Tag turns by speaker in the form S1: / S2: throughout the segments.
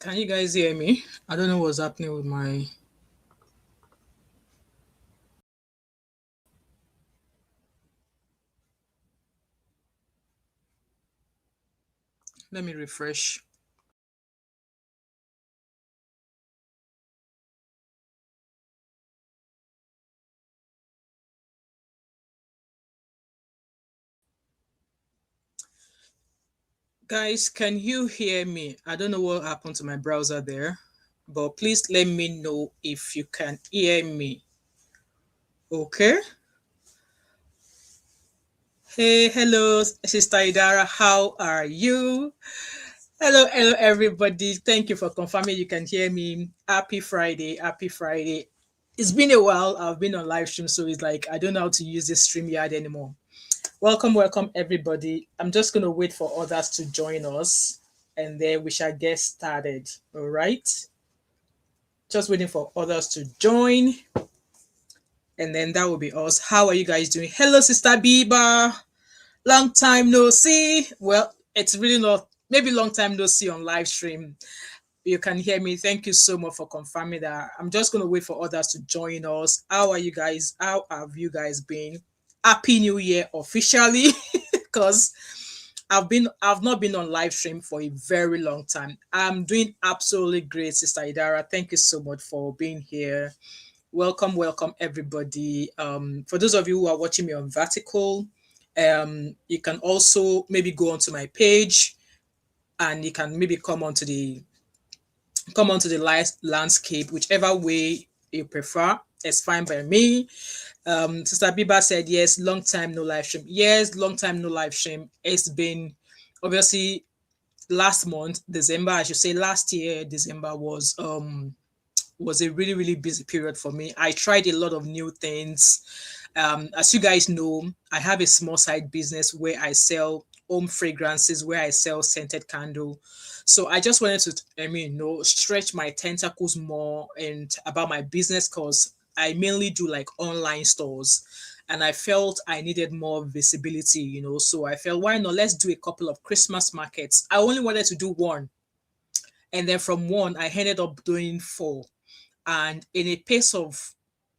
S1: Can you guys hear me? I don't know what's happening with my. Let me refresh. Guys, can you hear me? I don't know what happened to my browser there, but please let me know if you can hear me. Okay. Hey, hello, Sister Idara. How are you? Hello, everybody. Thank you for confirming you can hear me. Happy Friday. Happy Friday. It's been a while. I've been on live stream, so it's like I don't know how to use this StreamYard anymore. Welcome, everybody. I'm just going to wait for others to join us and then we shall get started. All right. Just waiting for others to join and then that will be us. How are you guys doing? Hello, Sister Biba. Long time no see. Well, it's really not, maybe long time no see on live stream. You can hear me. Thank you so much for confirming that. I'm just going to wait for others to join us. How are you guys? How have you guys been? Happy New Year officially because I've not been on live stream for a very long time. I'm doing absolutely great, Sister Idara. Thank you so much for being here. Welcome everybody. For those of you who are watching me on Vertical, you can also maybe go onto my page and you can maybe come onto the landscape, whichever way you prefer. It's fine by me. Sister Biba said, yes, long time no live stream. Yes, long time no live stream. It's been obviously last month, December, I should say last year, December was a really, really busy period for me. I tried a lot of new things. As you guys know, I have a small side business where I sell home fragrances, where I sell scented candle. So I just wanted to, stretch my tentacles more and about my business because I mainly do like online stores and I felt I needed more visibility. So I felt, why not? Let's do a couple of Christmas markets. I only wanted to do one. And then from one, I ended up doing four. And in a pace of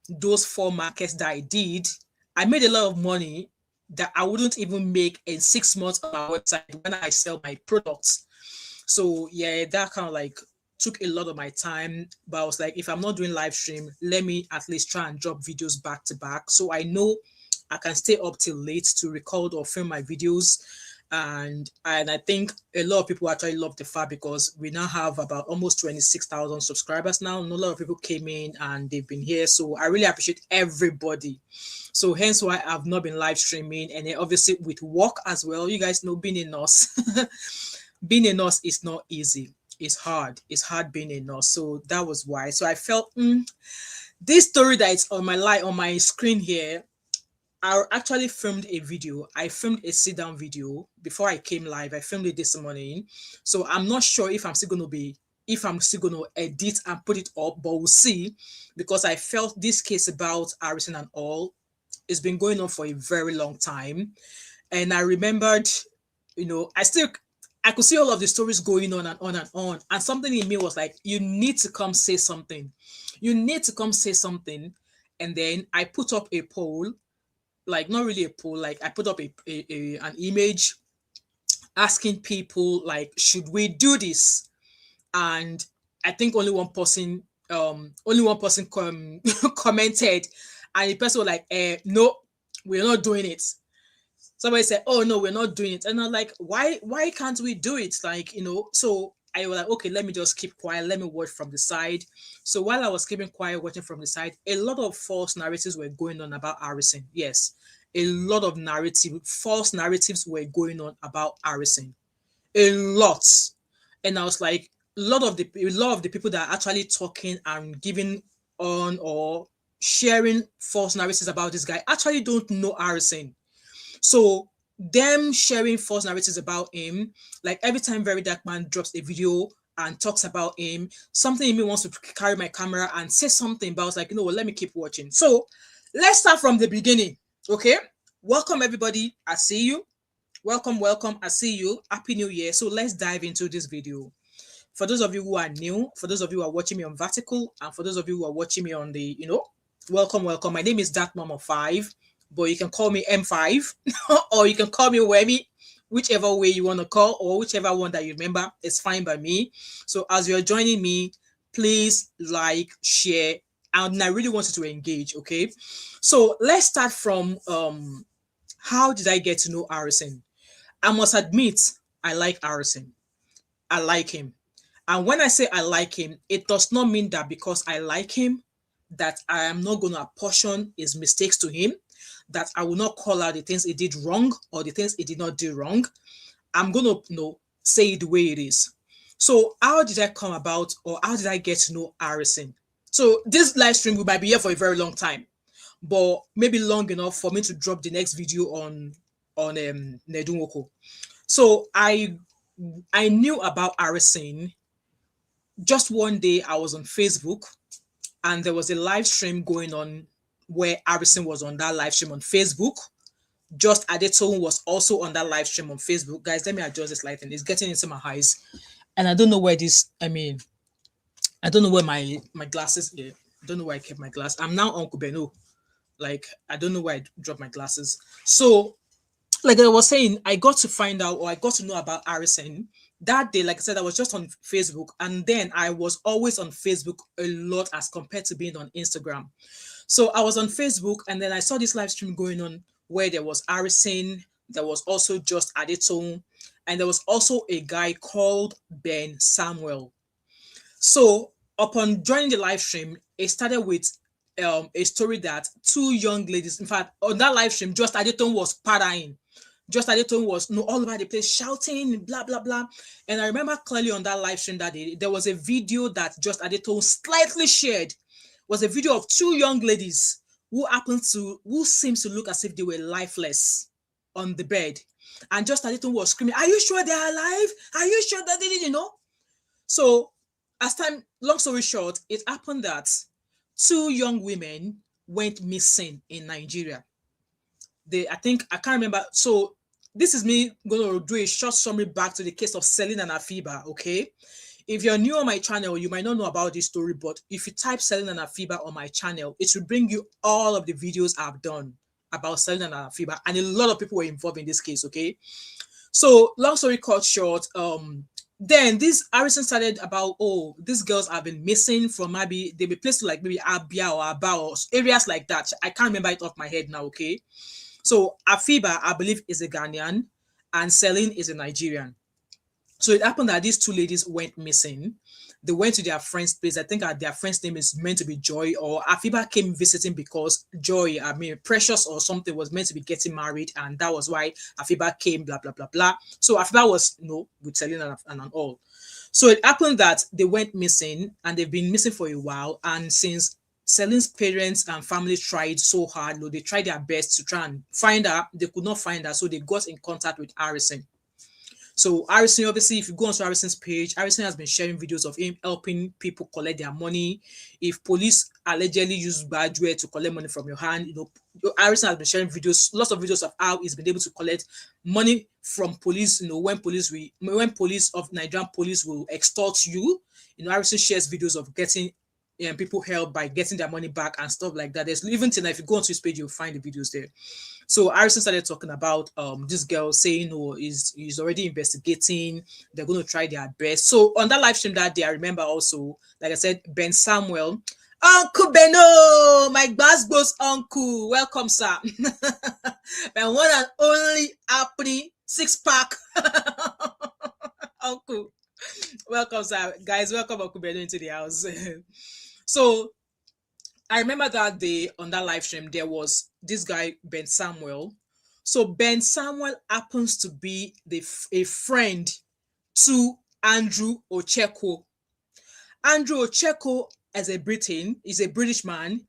S1: those four markets that I did, I made a lot of money that I wouldn't even make in 6 months on my website when I sell my products. So yeah, that kind of like took a lot of my time. But I was like, if I'm not doing live stream, let me at least try and drop videos back to back. So I know I can stay up till late to record or film my videos. And I think a lot of people actually love the fact because we now have about almost 26,000 subscribers now. And a lot of people came in and they've been here. So I really appreciate everybody. So hence why I've not been live streaming. And then obviously with work as well, you guys know being a nurse. Being a nurse is not easy. It's hard. It's hard being a nurse. So that was why. So I felt this story that is on my screen here. I actually filmed a video. I filmed a sit down video before I came live. I filmed it this morning. So I'm not sure if I'm still going to edit and put it up, but we'll see because I felt this case about Harrison and all it's been going on for a very long time. And I remembered, I could see all of the stories going on and on and on. And something in me was like, you need to come say something. You need to come say something. And then I put up a poll, like not really a poll, like I put up an image asking people like, should we do this? And I think only one person commented, and the person was like, no, we're not doing it. Somebody said, oh no, we're not doing it. And I'm like, why can't we do it? Like, so I was like, okay, let me just keep quiet, let me watch from the side. So while I was keeping quiet watching from the side, a lot of false narratives were going on about Harrison. Yes, a lot of false narratives were going on about Harrison. A lot. And I was like, a lot of the people that are actually talking and giving on or sharing false narratives about this guy actually don't know Harrison. So them sharing false narratives about him, like every time VeryDarkMan drops a video and talks about him, something in me wants to carry my camera and say something, but I was like, what, let me keep watching. So let's start from the beginning. Okay. Welcome everybody. I see you. Welcome. I see you. Happy New Year. So let's dive into this video. For those of you who are new, for those of you who are watching me on vertical, and for those of you who are watching me on the, welcome, welcome. My name is Dark Mama 5, but you can call me M5 or you can call me Wemi, whichever way you want to call, or whichever one that you remember, it's fine by me. So as you're joining me, please like, share, and I really want you to engage, okay? So let's start from how did I get to know Harrison? I must admit, I like Harrison. I like him. And when I say I like him, it does not mean that because I like him, that I am not going to apportion his mistakes to him, that I will not call out the things he did wrong or the things he did not do wrong. I'm going to, say it the way it is. So how did I come about, or how did I get to know Harrison? So this live stream, we might be here for a very long time, but maybe long enough for me to drop the next video on Nedunwoko. So I knew about Harrison just one day. I was on Facebook and there was a live stream going on where Harrison was on that live stream on Facebook. Just Adetone was also on that live stream on Facebook. Guys, let me adjust this lighting. It's getting into my eyes. And I don't know where I don't know where my glasses are. I don't know where I kept my glass. I'm now Uncle Beno. Like, I don't know where I dropped my glasses. So, like I was saying, I got to find out, or I got to know about Harrison that day. Like I said, I was just on Facebook, and then I was always on Facebook a lot as compared to being on Instagram. So I was on Facebook, and then I saw this live stream going on where there was Harrison, there was also just Adetone, and there was also a guy called Ben Samuel. So upon joining the live stream, it started with a story that two young ladies, in fact, on that live stream, just Adetone was partying. Just Adetone was all over the place shouting, blah, blah, blah. And I remember clearly on that live stream that day, there was a video that just Adetone slightly shared. Was a video of two young ladies who seems to look as if they were lifeless on the bed. And just Adetone was screaming, "Are you sure they are alive? Are you sure that they didn't know?" So long story short, it happened that two young women went missing in Nigeria. I can't remember. So this is me going to do a short summary back to the case of Celine and Afiba, okay? If you're new on my channel, you might not know about this story, but if you type Celine and Afiba on my channel, it will bring you all of the videos I've done about Celine and Afiba, and a lot of people were involved in this case, okay? So long story cut short, then this Harrison started about, these girls have been missing from maybe they'll be placed to like maybe Abia or Aba or areas like that. I can't remember it off my head now, okay? So Afiba, I believe, is a Ghanaian, and Celine is a Nigerian. So it happened that these two ladies went missing. They went to their friend's place. I think their friend's name is meant to be Joy, or Afiba came visiting because Joy, Precious or something, was meant to be getting married, and that was why Afiba came, blah, blah, blah, blah. So Afiba was, with Celine and all. So it happened that they went missing, and they've been missing for a while, and since Celine's parents and family tried so hard, they tried their best to try and find her, they could not find her, so they got in contact with Harrison. So Harrison, obviously, if you go onto Harrison's page, Harrison has been sharing videos of him helping people collect their money. If police allegedly use badware to collect money from your hand, Harrison has been sharing videos, lots of videos of how he's been able to collect money from police. When police of Nigerian police will extort you, Harrison shares videos of getting people help by getting their money back and stuff like that. There's even tonight, if you go onto his page, you'll find the videos there. So Harrison started talking about this girl saying, he's already investigating. They're going to try their best. So on that live stream that day, I remember also, like I said, Ben Samuel, Uncle Beno, my Glasgow's uncle, welcome, sir. My one and only happy 6-pack uncle. Welcome, sir. Guys, welcome Uncle Beno into the house. So I remember that day on that live stream, there was this guy, Ben Samuel. So Ben Samuel happens to be a friend to Andrew Ocheko. Andrew Ocheko is a British man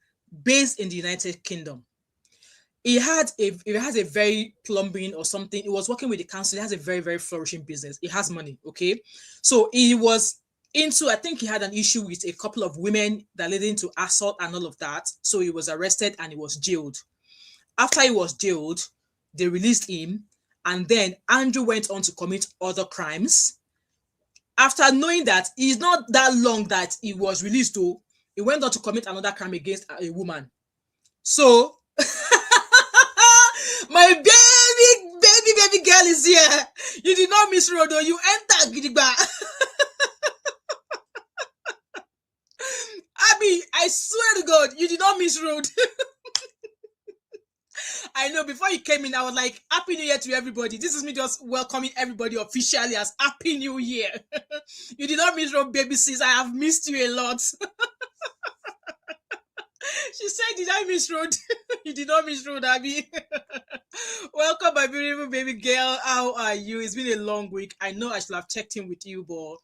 S1: based in the United Kingdom. He has a very plumbing or something. He was working with the council. He has a very, very flourishing business. He has money, okay? So he was I think he had an issue with a couple of women that led into assault and all of that. So he was arrested and he was jailed. After he was jailed, they released him. And then Andrew went on to commit other crimes. After knowing that it's not that long that he was released, though, he went on to commit another crime against a woman. So, my baby girl is here. You did not miss road, though. You entered Gidigba. Abby, I swear to God, you did not miss road. I know, before you came in, I was like, Happy New Year to everybody. This is me just welcoming everybody officially as Happy New Year. You did not miss road, baby sis. I have missed you a lot. She said, did I miss road? You did not miss road, Abby. Welcome, my beautiful baby girl. How are you? It's been a long week. I know I should have checked in with you, but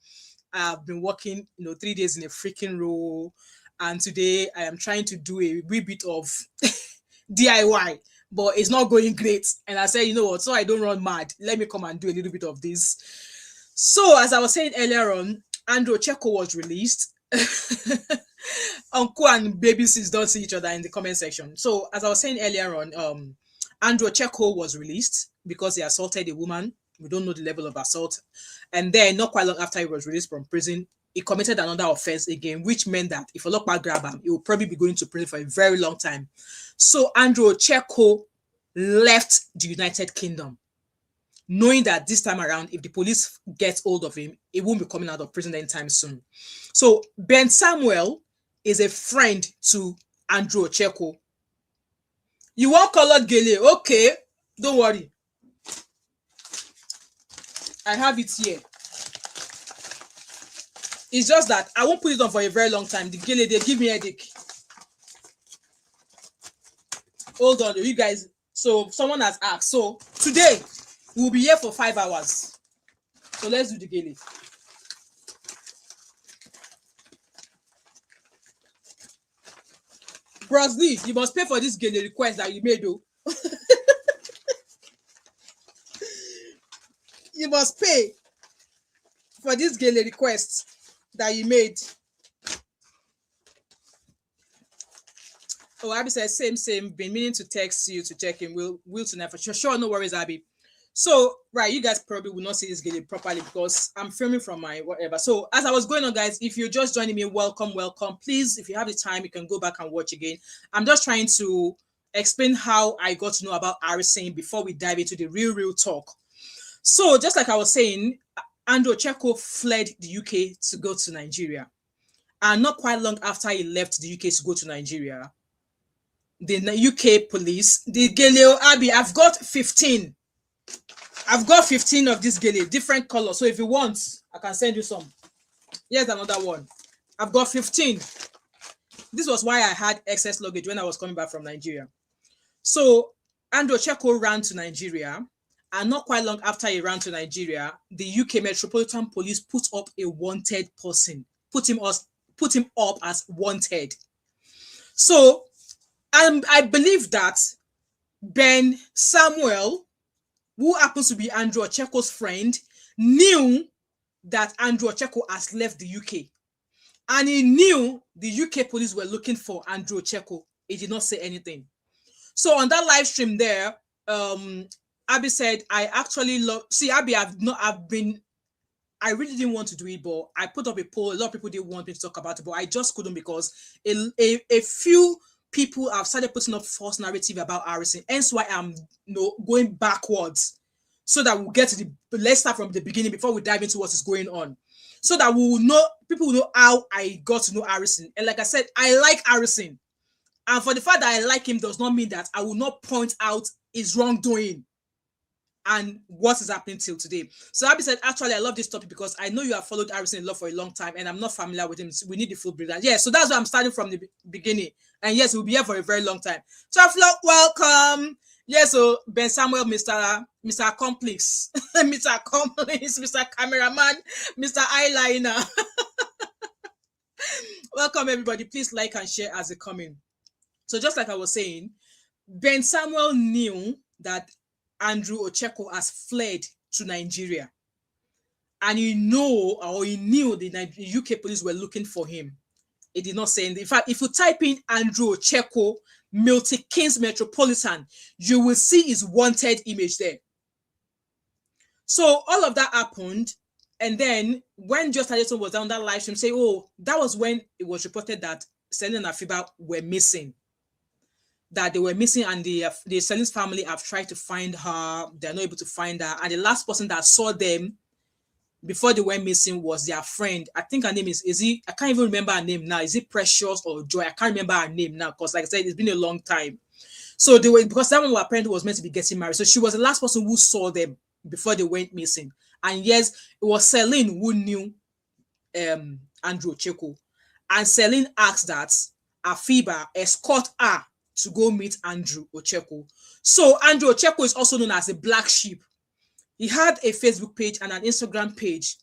S1: I've been working, 3 days in a freaking row. And today I am trying to do a wee bit of DIY, but it's not going great. And I said, you know what? So I don't run mad. Let me come and do a little bit of this. So as I was saying earlier on, Andrew Cheko was released. Uncle and baby sis don't see each other in the comment section. So as I was saying earlier on, Andrew Cheko was released because he assaulted a woman. We don't know the level of assault. And then not quite long after he was released from prison, he committed another offense again, which meant that if a lockback grab him, he will probably be going to prison for a very long time. So Andrew Cheko left the United Kingdom, knowing that this time around, if the police get hold of him, he won't be coming out of prison anytime soon. So Ben Samuel is a friend to Andrew Cheko. You want colored gele? Okay, don't worry. I have it here. It's just that I won't put it on for a very long time. The gele, they give me a headache. Hold on, you guys. So someone has asked. So today, we'll be here for 5 hours. So let's do the gele. Bros Lee, you must pay for this gele request that you made, though. You must pay for this gele request that you made. Oh, Abby says, same. Been meaning to text you to check in. Will tonight for sure. Sure, no worries, Abby. So, right, you guys probably will not see this gele properly because I'm filming from my whatever. So, as I was going on, guys, if you're just joining me, welcome. Please, if you have the time, you can go back and watch again. I'm just trying to explain how I got to know about Harrison before we dive into the real talk. So, just like I was saying, Andrew Cheko fled the UK to go to Nigeria. And not quite long after he left the UK to go to Nigeria, the UK police, the gele, Abby, I've got 15. I've got 15 of this gele, different colors. So if you want, I can send you some. Here's another one. I've got 15. This was why I had excess luggage when I was coming back from Nigeria. So Andrew Cheko ran to Nigeria. And not quite long after he ran to Nigeria, the UK Metropolitan Police put up a wanted person, put him up as wanted. So I believe that Ben Samuel, who happens to be Andrew Cheko's friend, knew that Andrew Cheko has left the UK. And he knew the UK police were looking for Andrew Cheko. He did not say anything. So on that live stream there, Abby said, I actually love, see, Abby, I really didn't want to do it, but I put up a poll. A lot of people didn't want me to talk about it, but I just couldn't because a few people have started putting up false narrative about Harrison. Hence why I'm going backwards so that we'll get to let's start from the beginning before we dive into what is going on. So that we will know, people will know how I got to know Harrison. And like I said, I like Harrison. And for the fact that I like him does not mean that I will not point out his wrongdoing and what is happening till today. So Abby said, actually, I love this topic because I know you have followed Harrison in love for a long time and I'm not familiar with him. So we need the full breakdown. Yeah, so that's why I'm starting from the beginning. And yes, we'll be here for a very long time. Traflock, welcome. Yes, so Ben Samuel, Mr. Accomplice, Mr. Accomplice, Mr. Cameraman, Mr. Eyeliner. Welcome, everybody. Please like and share as they come in. So just like I was saying, Ben Samuel knew that Andrew Cheko has fled to Nigeria. And he knew the UK police were looking for him. He did not say anything. In fact, if you type in Andrew Cheko, Milton Keynes Metropolitan, you will see his wanted image there. So all of that happened. And then when just Harrison was on that live stream, say, oh, that was when it was reported that Celine and Afiba were missing. That they were missing, and the Celine's family have tried to find her. They're not able to find her. And the last person that saw them before they went missing was their friend. I think her name is he? I can't even remember her name now. Is it Precious or Joy? I can't remember her name now because, like I said, it's been a long time. So they were, because that one apparently was meant to be getting married. So she was the last person who saw them before they went missing. And yes, it was Celine who knew Andrew Ocheko. And Celine asked that Afiba escort her to go meet Andrew Ocheko. So Andrew Ocheko is also known as a black sheep. He had a Facebook page and an Instagram page.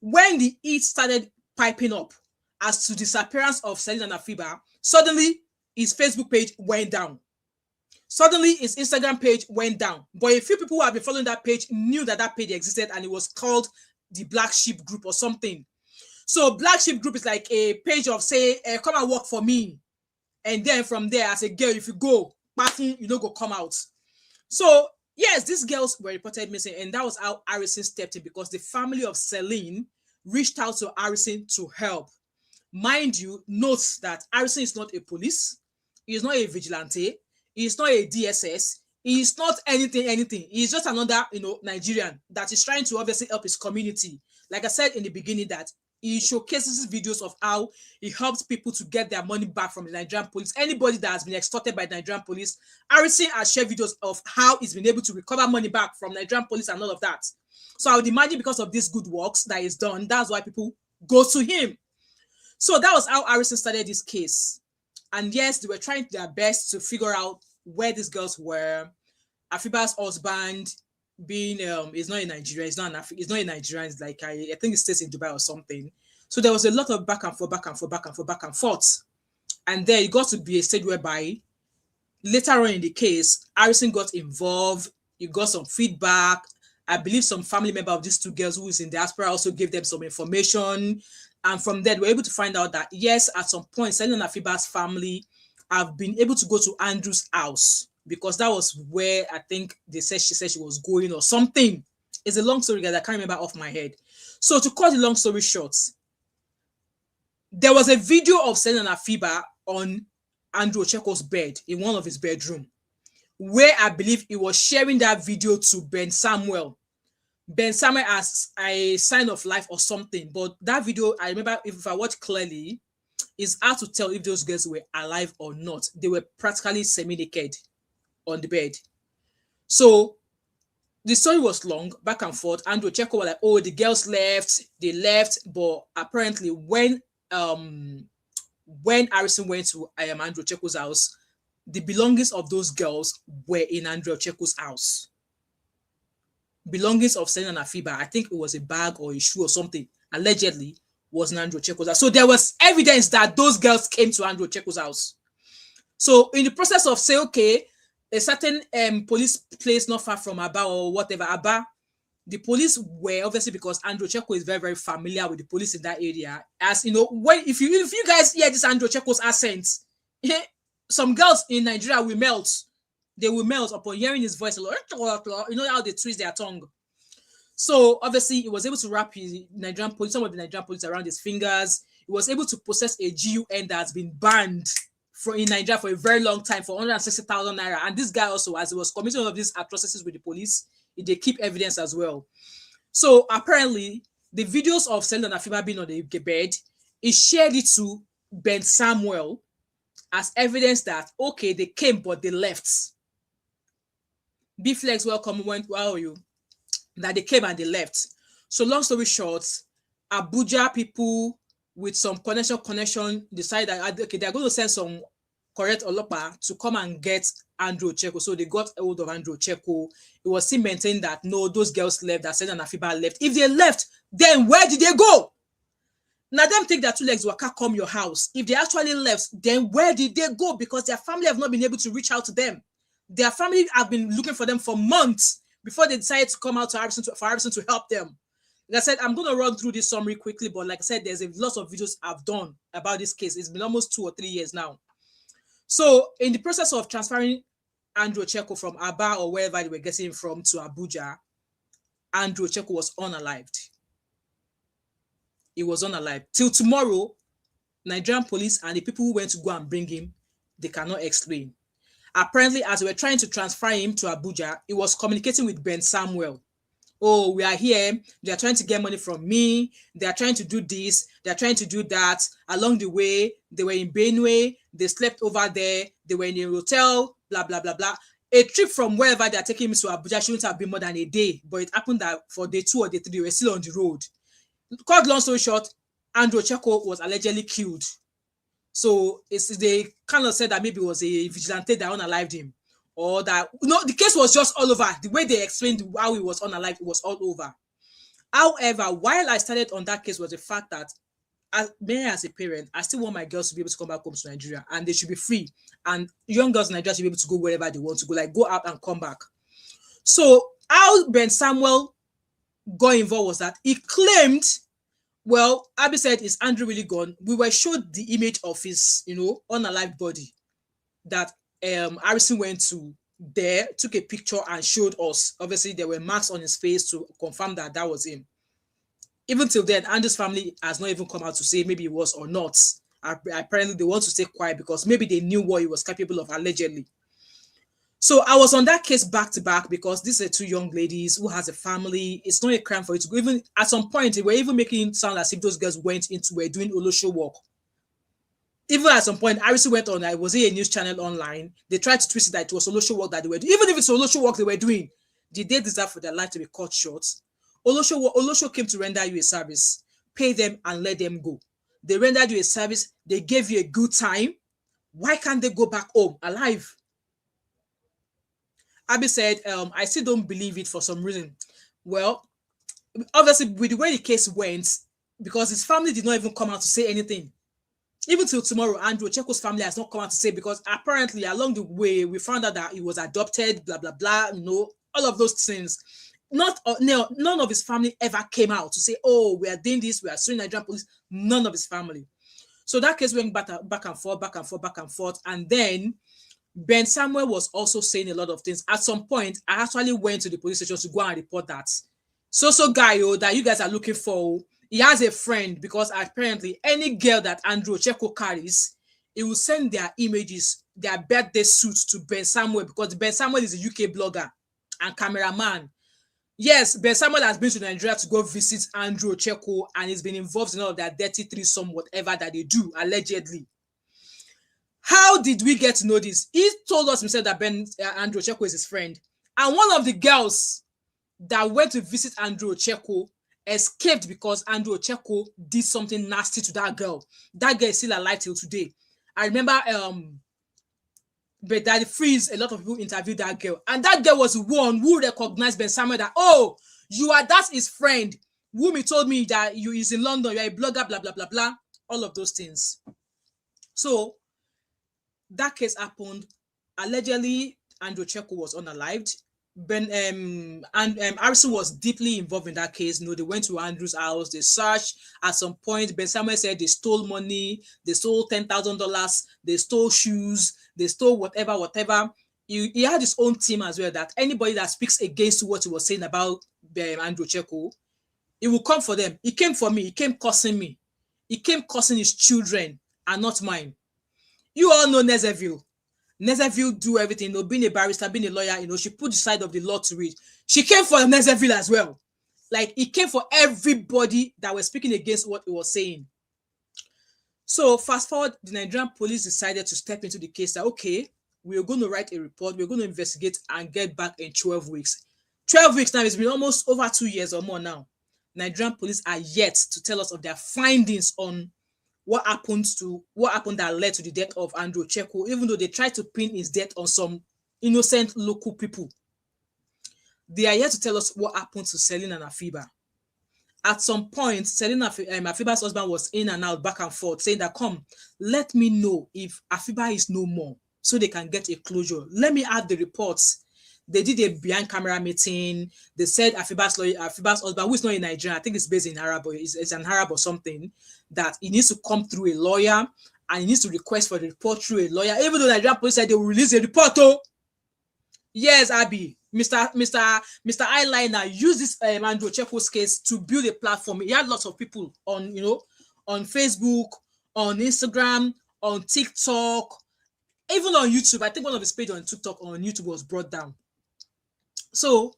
S1: When the heat started piping up as to the disappearance of Celine and Afiba, suddenly his Facebook page went down. Suddenly his Instagram page went down. But a few people who have been following that page knew that that page existed, and it was called the Black Sheep Group or something. So Black Sheep Group is like a page of, say, come and work for me. And then from there, as a girl, if you go, party, you don't go come out. So yes, these girls were reported missing, and that was how Harrison stepped in, because the family of Celine reached out to Harrison to help. Mind you, note that Harrison is not a police, he is not a vigilante, he is not a DSS, he is not anything. He is just another, Nigerian that is trying to obviously help his community. Like I said in the beginning, that he showcases videos of how he helps people to get their money back from the Nigerian police. Anybody that has been extorted by the Nigerian police, Harrison has shared videos of how he's been able to recover money back from Nigerian police and all of that. So I would imagine because of these good works that he's done, that's why people go to him. So that was how Harrison started this case. And yes, they were trying their best to figure out where these girls were. Afiba's husband being is not in Nigeria, he's not in Nigeria, it's like I think it stays in Dubai or something. So there was a lot of back and forth. And then it got to be a stage whereby later on in the case, Harrison got involved, he got some feedback. I believe some family member of these two girls who is in diaspora also gave them some information. And from there, we were able to find out that yes, at some point, Celine and Afiba's family have been able to go to Andrew's house, because that was where I think she said she was going or something. It's a long story, guys. I can't remember off my head. So to cut the long story short, there was a video of Celine and Afiba on Andrew Ocheko's bed in one of his bedroom, where I believe he was sharing that video to Ben Samuel. Ben Samuel as a sign of life or something. But that video, I remember, if I watch clearly, it's hard to tell if those girls were alive or not. They were practically semi-naked on the bed. So the story was long, back and forth. Andrew Ocheko was like, oh, the girls left, they left. But apparently when Harrison went to Andrew Ocheko's house, the belongings of those girls were in Andrew Ocheko's house. Belongings of Celine and Afiba, I think it was a bag or a shoe or something, allegedly was in Andrew Ocheko's house. So there was evidence that those girls came to Andrew Ocheko's house. So in the process of say, okay, a certain police place not far from Aba or whatever, Aba, the police were obviously, because Andrew Ocheko is very, very familiar with the police in that area. As you know, if you guys hear this Andrew Ocheko's accent, some girls in Nigeria will melt. They will melt upon hearing his voice. You know how they twist their tongue. So obviously, he was able to wrap some of the Nigerian police around his fingers. He was able to possess a GUN that has been banned in Nigeria for a very long time for 160,000 naira. And this guy also, as he was committing all of these atrocities with the police, they keep evidence as well. So apparently, the videos of Celine and Afiba being on the bed, he shared it to Ben Samuel as evidence that, okay, they came, but they left. B-Flex, welcome. How are you? That they came and they left. So long story short, Abuja people with some connection decided that, okay, they're going to send some correct Olopa to come and get Andrew Ocheko. So they got hold of Andrew Ocheko. It was still maintained that no, those girls left, that Celine and Afiba left. If they left, then where did they go? Now them take their two legs, waka come your house. If they actually left, then where did they go? Because their family have not been able to reach out to them. Their family have been looking for them for months before they decided to come out to Harrison to help them. Like I said, I'm going to run through this summary quickly, but like I said, there's a lot of videos I've done about this case. It's been almost 2 or 3 years now. So in the process of transferring Andrew Ocheko from Aba or wherever they were getting from to Abuja, Andrew Ocheko was unalived. He was unalive. Till tomorrow, Nigerian police and the people who went to go and bring him, they cannot explain. Apparently, as we were trying to transfer him to Abuja, he was communicating with Ben Samuel. Oh, we are here. They are trying to get money from me. They are trying to do this. They are trying to do that. Along the way, they were in Benue. They slept over there. They were in a hotel, blah, blah, blah, blah. A trip from wherever they are taking me to Abuja shouldn't have been more than a day, but it happened that for day 2 or day 3, they were still on the road. Cut long story short, Andrew Cheko was allegedly killed. So they kind of said that maybe it was a vigilante that unalived him, or that the case was just all over. The way they explained how he was unalived, it was all over. However, while I started on that case was the fact that as a parent, I still want my girls to be able to come back home to Nigeria, and they should be free. And young girls in Nigeria should be able to go wherever they want to go, like go out and come back. So how Ben Samuel got involved was that he claimed, well, Abby said, is Andrew really gone? We were showed the image of his, unalive body that Harrison went to there, took a picture and showed us. Obviously, there were marks on his face to confirm that that was him. Even till then, Andrew's family has not even come out to say maybe it was or not. Apparently, they want to stay quiet because maybe they knew what he was capable of, allegedly. So I was on that case back to back because these are 2 young ladies who has a family. It's not a crime for you to go. Even at some point, they were even making it sound as if those girls were doing Olosho work. Even at some point, Harrison went on, was it a news channel online? They tried to twist it that it was Olosho work that they were doing. Even if it's Olosho work they were doing, did they deserve for their life to be cut short? Olosho came to render you a service. Pay them and let them go. They rendered you a service. They gave you a good time. Why can't they go back home alive? Abby said, I still don't believe it for some reason. Well, obviously, with the way the case went, because his family did not even come out to say anything. Even till tomorrow, Andrew Cheko's family has not come out to say, because apparently along the way, we found out that he was adopted, blah, blah, blah, all of those things. None of his family ever came out to say, oh, we are doing this, we are suing Nigerian police. None of his family. So that case went back and forth. And then Ben Samuel was also saying a lot of things. At some point, I actually went to the police station to go and report that so guy that you guys are looking for, he has a friend, because apparently any girl that Andrew Cheko carries, he will send their images, their birthday suits to Ben Samuel, because Ben Samuel is a UK blogger and cameraman. Yes, Ben Samuel has been to Nigeria to go visit Andrew Cheko, and he's been involved in all of that dirty threesome, whatever that they do, allegedly. How did we get to know this? He told us himself that Andrew Cheko is his friend. And one of the girls that went to visit Andrew Cheko escaped because Andrew Cheko did something nasty to that girl. That girl is still alive till today. I remember but Daddy Freeze, a lot of people interviewed that girl. And that girl was the one who recognized Ben Samuel that, oh, that's his friend. Wumi told me that he's in London, you're a blogger, blah, blah, blah, blah. All of those things. So that case happened. Allegedly, Andrew Cheko was unalived. Harrison was deeply involved in that case. They went to Andrew's house, they searched. At some point, Ben Samuel said they stole money, they stole $10,000, they stole shoes, they stole whatever. He had his own team as well, that anybody that speaks against what he was saying about Andrew Cheko, he will come for them. He came for me, he came cursing me. He came cursing his children and not mine. You all know Nezeville. Nezeville do everything, being a barrister, being a lawyer, she put the side of the law to read. She came for Nezeville as well. Like, he came for everybody that was speaking against what he was saying. So, fast forward, the Nigerian police decided to step into the case that, okay, we're going to write a report, we're going to investigate and get back in 12 weeks. 12 weeks now, it's been almost over 2 years or more now. Nigerian police are yet to tell us of their findings on what happened that led to the death of Andrew Cheko, even though they tried to pin his death on some innocent local people. They are here to tell us what happened to Selina and Afiba. At some point, Selina, Afiba's husband was in and out, back and forth, saying that, come, let me know if Afiba is no more, so they can get a closure. Let me add the reports. They did a behind camera meeting. They said Afiba's husband, who is not in Nigeria, I think it's based in Arab, it's an Arab or something, that he needs to come through a lawyer and he needs to request for the report through a lawyer, even though Nigerian police said they will release a report. Yes, Abby. Mr. Eyeliner used this Andrew Checo's case to build a platform. He had lots of people on, on Facebook, on Instagram, on TikTok, even on YouTube. I think one of his pages on TikTok on YouTube was brought down. So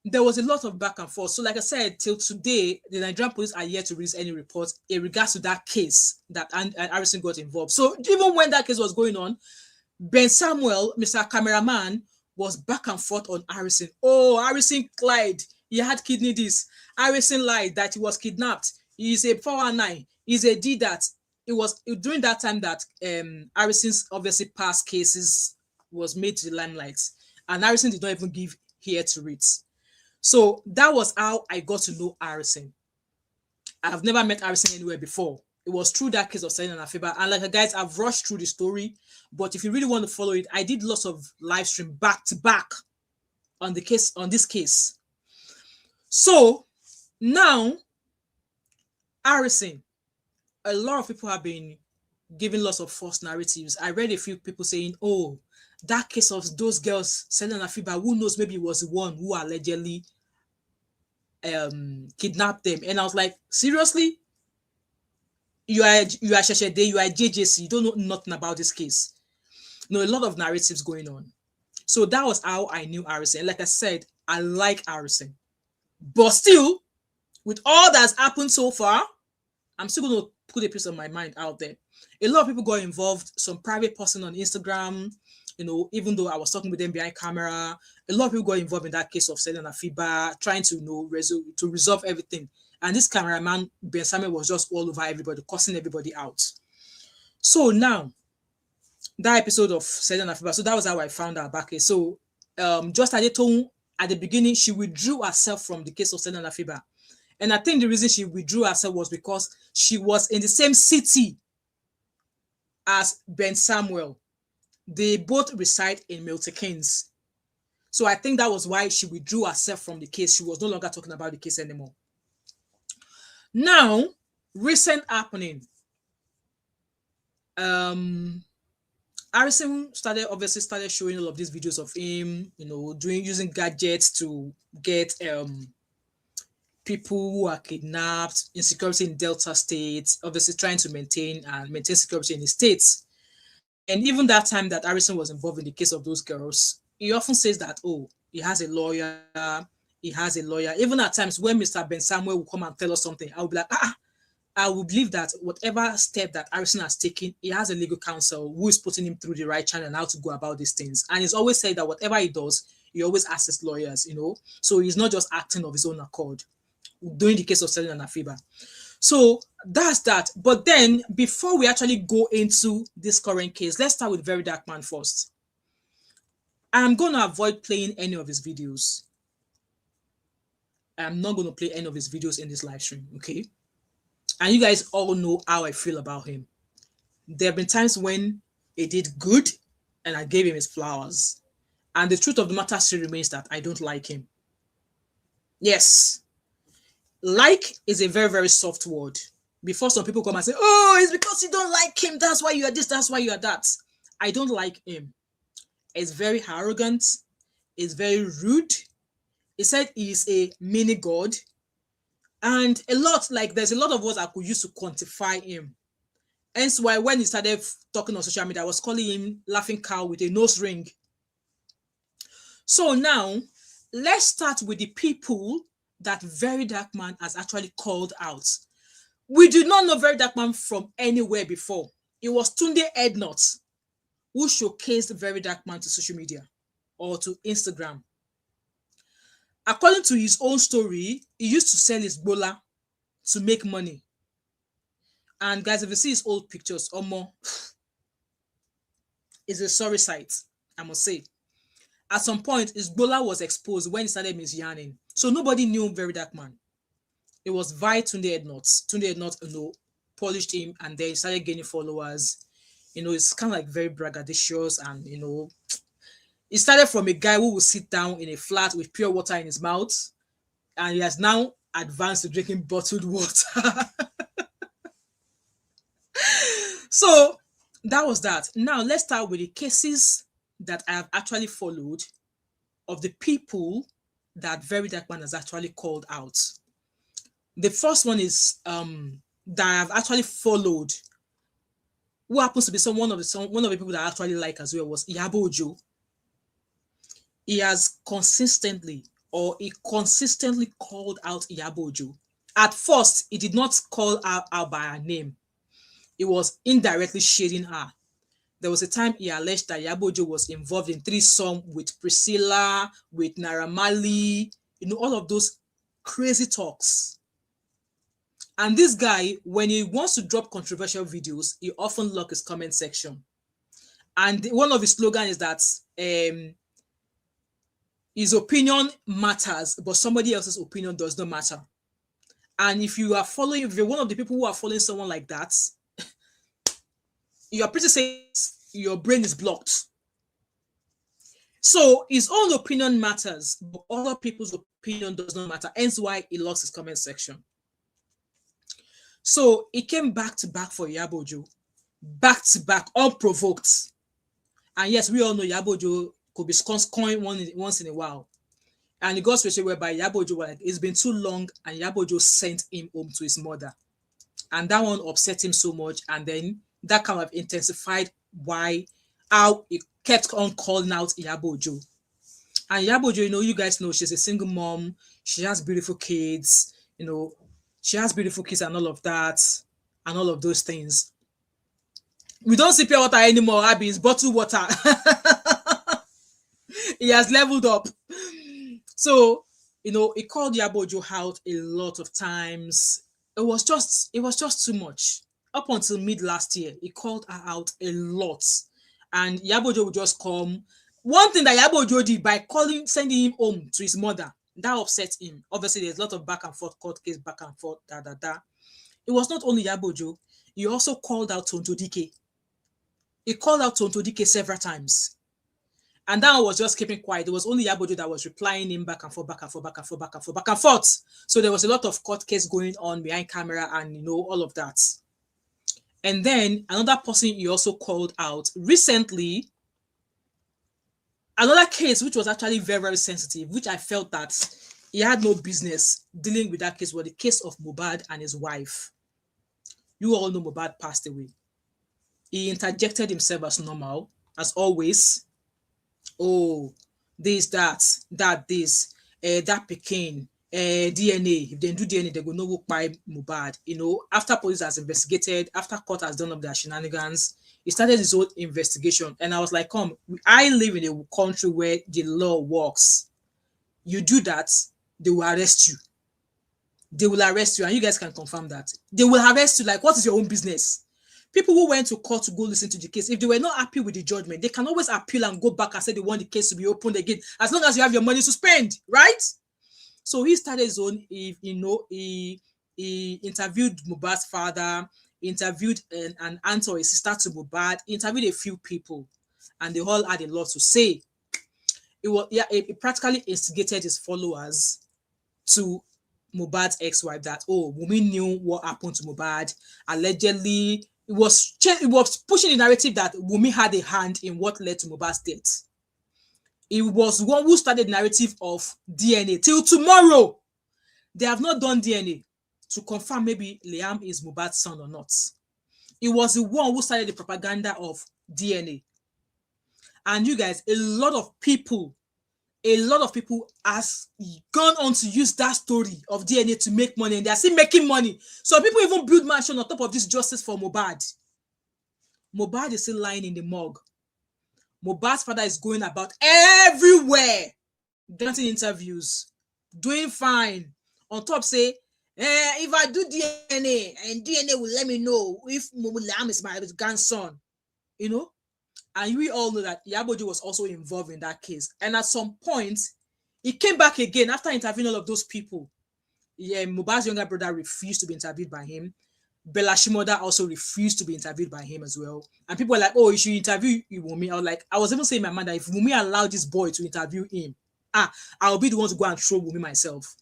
S1: there was a lot of back and forth. So, like I said, till today, the Nigerian police are yet to release any reports in regards to that case that Harrison got involved. So, even when that case was going on, Ben Samuel, Mr. Cameraman, was back and forth on Harrison. Oh, Harrison lied. He had kidney this. Harrison lied that he was kidnapped. He's a 419. He's a D that. It was during that time that Harrison's obviously past cases was made to the limelight. And Harrison did not even give ear to it. So that was how I got to know Harrison. I've never met Harrison anywhere before. It was through that case of Selena and Afiba. And like guys, I've rushed through the story. But if you really want to follow it, I did lots of live stream back to back on this case. So now, Harrison, a lot of people have been giving lots of false narratives. I read a few people saying, oh, that case of those girls, Selena and Afiba, who knows, maybe it was the one who allegedly kidnapped them. And I was like, seriously? You are Sheshede, you are JJC, you don't know nothing about this case. A lot of narratives going on. So that was how I knew Harrison. Like I said, I like Harrison. But still, with all that's happened so far, I'm still going to put a piece of my mind out there. A lot of people got involved, some private person on Instagram, even though I was talking with them behind camera, a lot of people got involved in that case of Selena Fiba, trying to resolve everything. And this cameraman, Ben Samuel, was just all over everybody, cussing everybody out. So now, that episode of Selena Fiba, so that was how I found out back. So just as they told at the beginning, she withdrew herself from the case of Selena Fiba. And I think the reason she withdrew herself was because she was in the same city as Ben Samuel. They both reside in Milton Keynes. So I think that was why she withdrew herself from the case. She was no longer talking about the case anymore. Now, recent happening. Harrison started showing all of these videos of him, using gadgets to get people who are kidnapped, insecurity in Delta states, obviously trying to maintain security in the states. And even that time that Harrison was involved in the case of those girls, he often says that, oh, he has a lawyer. Even at times when Mr. Ben Samuel will come and tell us something, I will be like, I will believe that whatever step that Harrison has taken, he has a legal counsel who is putting him through the right channel and how to go about these things. And he's always said that whatever he does, he always asks his lawyers, So he's not just acting of his own accord, during the case of Selena and Afiba. So that's that. But then, before we actually go into this current case, let's start with VeryDarkMan first. I'm going to avoid playing any of his videos. I'm not going to play any of his videos in this live stream, okay? And you guys all know how I feel about him. There have been times when he did good and I gave him his flowers. And the truth of the matter still remains that I don't like him. Yes. Like is a very, very soft word. Before some people come and say, oh, it's because you don't like him. That's why you are this. That's why you are that. I don't like him. He's very arrogant. He's very rude. He said he's a mini god. And there's a lot of words I could use to quantify him. Hence why when he started talking on social media, I was calling him laughing cow with a nose ring. So now, let's start with the people that VeryDarkMan has actually called out. We did not know VeryDarkMan from anywhere before. It was Tunde Ednut who showcased VeryDarkMan to social media or to Instagram. According to his own story, he used to sell his bola to make money. And guys, if you see his old pictures, Omo, it's a sorry sight, I must say. At some point, his bola was exposed when he started misyanning. So nobody knew VeryDarkMan. It was via Tunde Ednut. Tunde Ednut, polished him and then he started gaining followers. It's kind of like very braggadocious and, it started from a guy who would sit down in a flat with pure water in his mouth, and he has now advanced to drinking bottled water. So that was that. Now let's start with the cases that I have actually followed of the people that VeryDarkMan has actually called out. The first one is that I've actually followed, who happens to be one of the people that I actually like as well, was Iyabo Ojo. He consistently called out Iyabo Ojo. At first, he did not call her out by her name. He was indirectly shading her. There was a time he alleged that Iyabo Ojo was involved in threesome with Priscilla, with Naira Marley, all of those crazy talks. And this guy, when he wants to drop controversial videos, he often locks his comment section. And one of his slogans is that his opinion matters, but somebody else's opinion does not matter. And if you're one of the people who are following someone like that, you're pretty safe, your brain is blocked. So his own opinion matters, but other people's opinion does not matter. Hence why he lost his comment section. So he came back to back for Iyabo Ojo, back to back, unprovoked. And yes, we all know Iyabo Ojo could be coin once in a while. And it got to a whereby Iyabo Ojo was like, it's been too long, and Iyabo Ojo sent him home to his mother. And that one upset him so much. And then that kind of intensified how he kept on calling out Iyabo Ojo. And Iyabo Ojo, you guys know she's a single mom. She has beautiful kids, she has beautiful kids and all of that, and all of those things. We don't see pure water anymore, Abby. It's bottled water. He has leveled up. So, he called Iyabo Ojo out a lot of times. It was just too much. Up until mid last year, he called her out a lot. And Iyabo Ojo would just come. One thing that Iyabo Ojo did by sending him home to his mother, that upset him. Obviously, there's a lot of back and forth, court case, back and forth, It was not only Iyabo Ojo, he also called out Tonto Dike. He called out Tonto Dike several times. And that was just keeping quiet. It was only Iyabo Ojo that was replying him back and forth, back and forth, back and forth, back and forth, back and forth. So there was a lot of court case going on behind camera and, all of that. And then another person he also called out recently, another case which was actually very, very sensitive, which I felt that he had no business dealing with that case, was the case of Mohbad and his wife. You all know Mohbad passed away. He interjected himself as normal, as always. Oh, this, that Pekin, DNA. If they do DNA, they go no work by Mohbad. After police has investigated, after court has done up their shenanigans, he started his own investigation. And I was like, I live in a country where the law works. You do that, they will arrest you. They will arrest you, and you guys can confirm that. They will arrest you. Like, what is your own business? People who went to court to go listen to the case, if they were not happy with the judgment, they can always appeal and go back and say they want the case to be opened again, as long as you have your money to spend, right? So he started his own, he interviewed Mohbad's father, interviewed an aunt or a sister to Mohbad, interviewed a few people, and they all had a lot to say. He practically instigated his followers to Mohbad's ex-wife that, Wunmi knew what happened to Mohbad. Allegedly, it was pushing the narrative that Wunmi had a hand in what led to Mohbad's death. He was the one who started the narrative of DNA. Till tomorrow, they have not done DNA to confirm maybe Liam is Mohbad's son or not. He was the one who started the propaganda of DNA. And you guys, a lot of people has gone on to use that story of DNA to make money, and they are still making money. So people even build mansion on top of this justice for Mohbad. Mohbad is still lying in the morgue. Mohbad's father is going about everywhere, granting interviews, doing fine. On top say, if I do DNA, and DNA will let me know if Liam is my grandson, And we all know that Iyabo Ojo was also involved in that case. And at some point, he came back again after interviewing all of those people. Mohbad's younger brother refused to be interviewed by him. Bella Shimoda also refused to be interviewed by him as well. And people were like, you should interview Wunmi. I was even saying in my mind that if Wunmi allowed this boy to interview him, I'll be the one to go and throw Wunmi myself.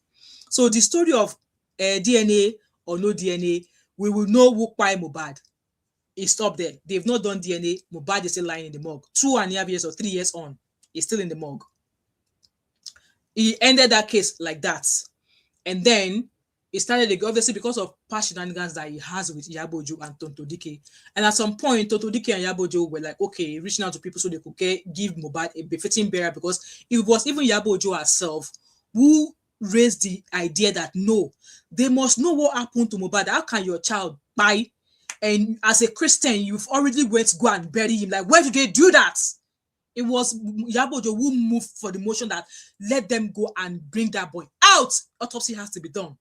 S1: So the story of DNA or no DNA, we will know who by Mohbad. He stopped there. They've not done DNA. Mohbad is still lying in the morgue. 2.5 years or 3 years on, he's still in the morgue. He ended that case like that. And then it started obviously because of past shenanigans that he has with Yabojo and Tonto Dike. And at some point, Tonto Dike and Yabojo were like, okay, reaching out to people so they could give Mohbad a befitting burial, because it was even Yabojo herself who raised the idea that no, they must know what happened to Mohbad. How can your child buy? And as a Christian, you've already went to go and bury him. Like, where did they do that? It was Yabojo who moved for the motion that let them go and bring that boy out. Autopsy has to be done.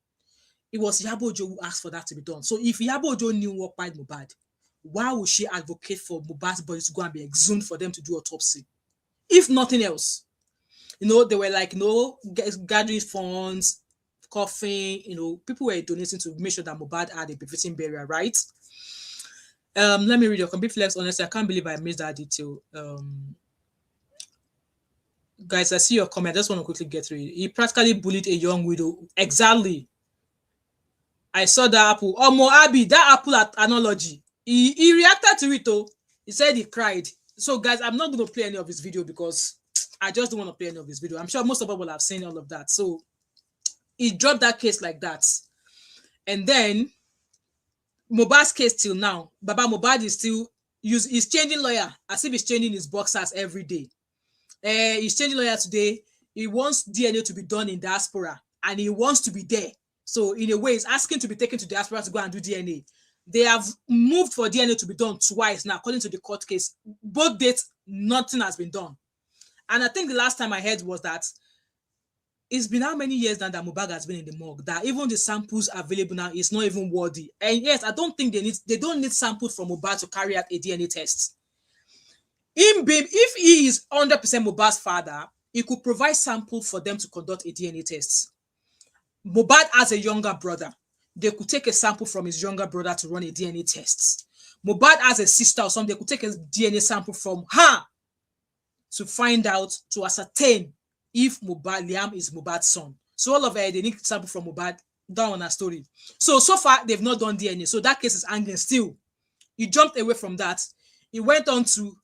S1: It was Yabojo who asked for that to be done. So if Yabojo knew what killed Mohbad, why would she advocate for Mohbad's body to go and be exhumed for them to do autopsy? If nothing else, they were like, gathering funds, coughing, people were donating to make sure that Mohbad had a befitting burial, right? Let me read your complete flex. Honestly, I can't believe I missed that detail. Guys, I see your comment. I just want to quickly get through it. He practically bullied a young widow. Exactly. I saw that apple. Oh, Moabi, that apple analogy. He reacted to it, though. He said he cried. So, guys, I'm not going to play any of his video because I just don't want to play any of his video. I'm sure most of people have seen all of that. So, he dropped that case like that. And then, Mohbad's case till now, Baba Mohbad is still, he's changing lawyer as if he's changing his boxers every day. He's changing lawyer today. He wants DNA to be done in diaspora and he wants to be there. So in a way, he's asking to be taken to diaspora to go and do DNA. They have moved for DNA to be done twice now, according to the court case. Both dates, nothing has been done. And I think the last time I heard was that it's been how many years now that Mohbad has been in the morgue that even the samples available now is not even worthy. And yes, I don't think they don't need samples from Mohbad to carry out a DNA test. If he is 100% Mohbad's father, he could provide sample for them to conduct a DNA test. Mohbad has a younger brother. They could take a sample from his younger brother to run a DNA test. Mohbad has a sister or something. They could take a DNA sample from her to find out, to ascertain if Liam is Mohbad's son. So all of it, they need sample from Mohbad down on her story. So far, they've not done DNA. So that case is hanging still. He jumped away from that. He went on to,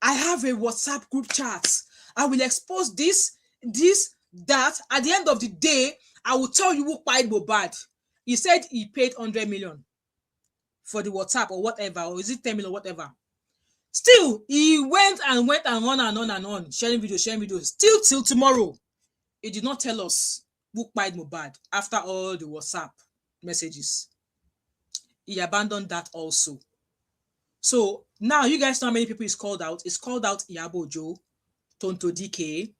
S1: I have a WhatsApp group chat. I will expose this, that. At the end of the day, I will tell you who paid Mohbad. He said he paid 100 million for the WhatsApp or whatever, or is it 10 million or whatever. Still, he went and on and on and on, sharing videos. Still till tomorrow, he did not tell us who paid Mohbad after all the WhatsApp messages. He abandoned that also. So now you guys know how many people he's called out. It's called out Yabojo, Tonto Dike,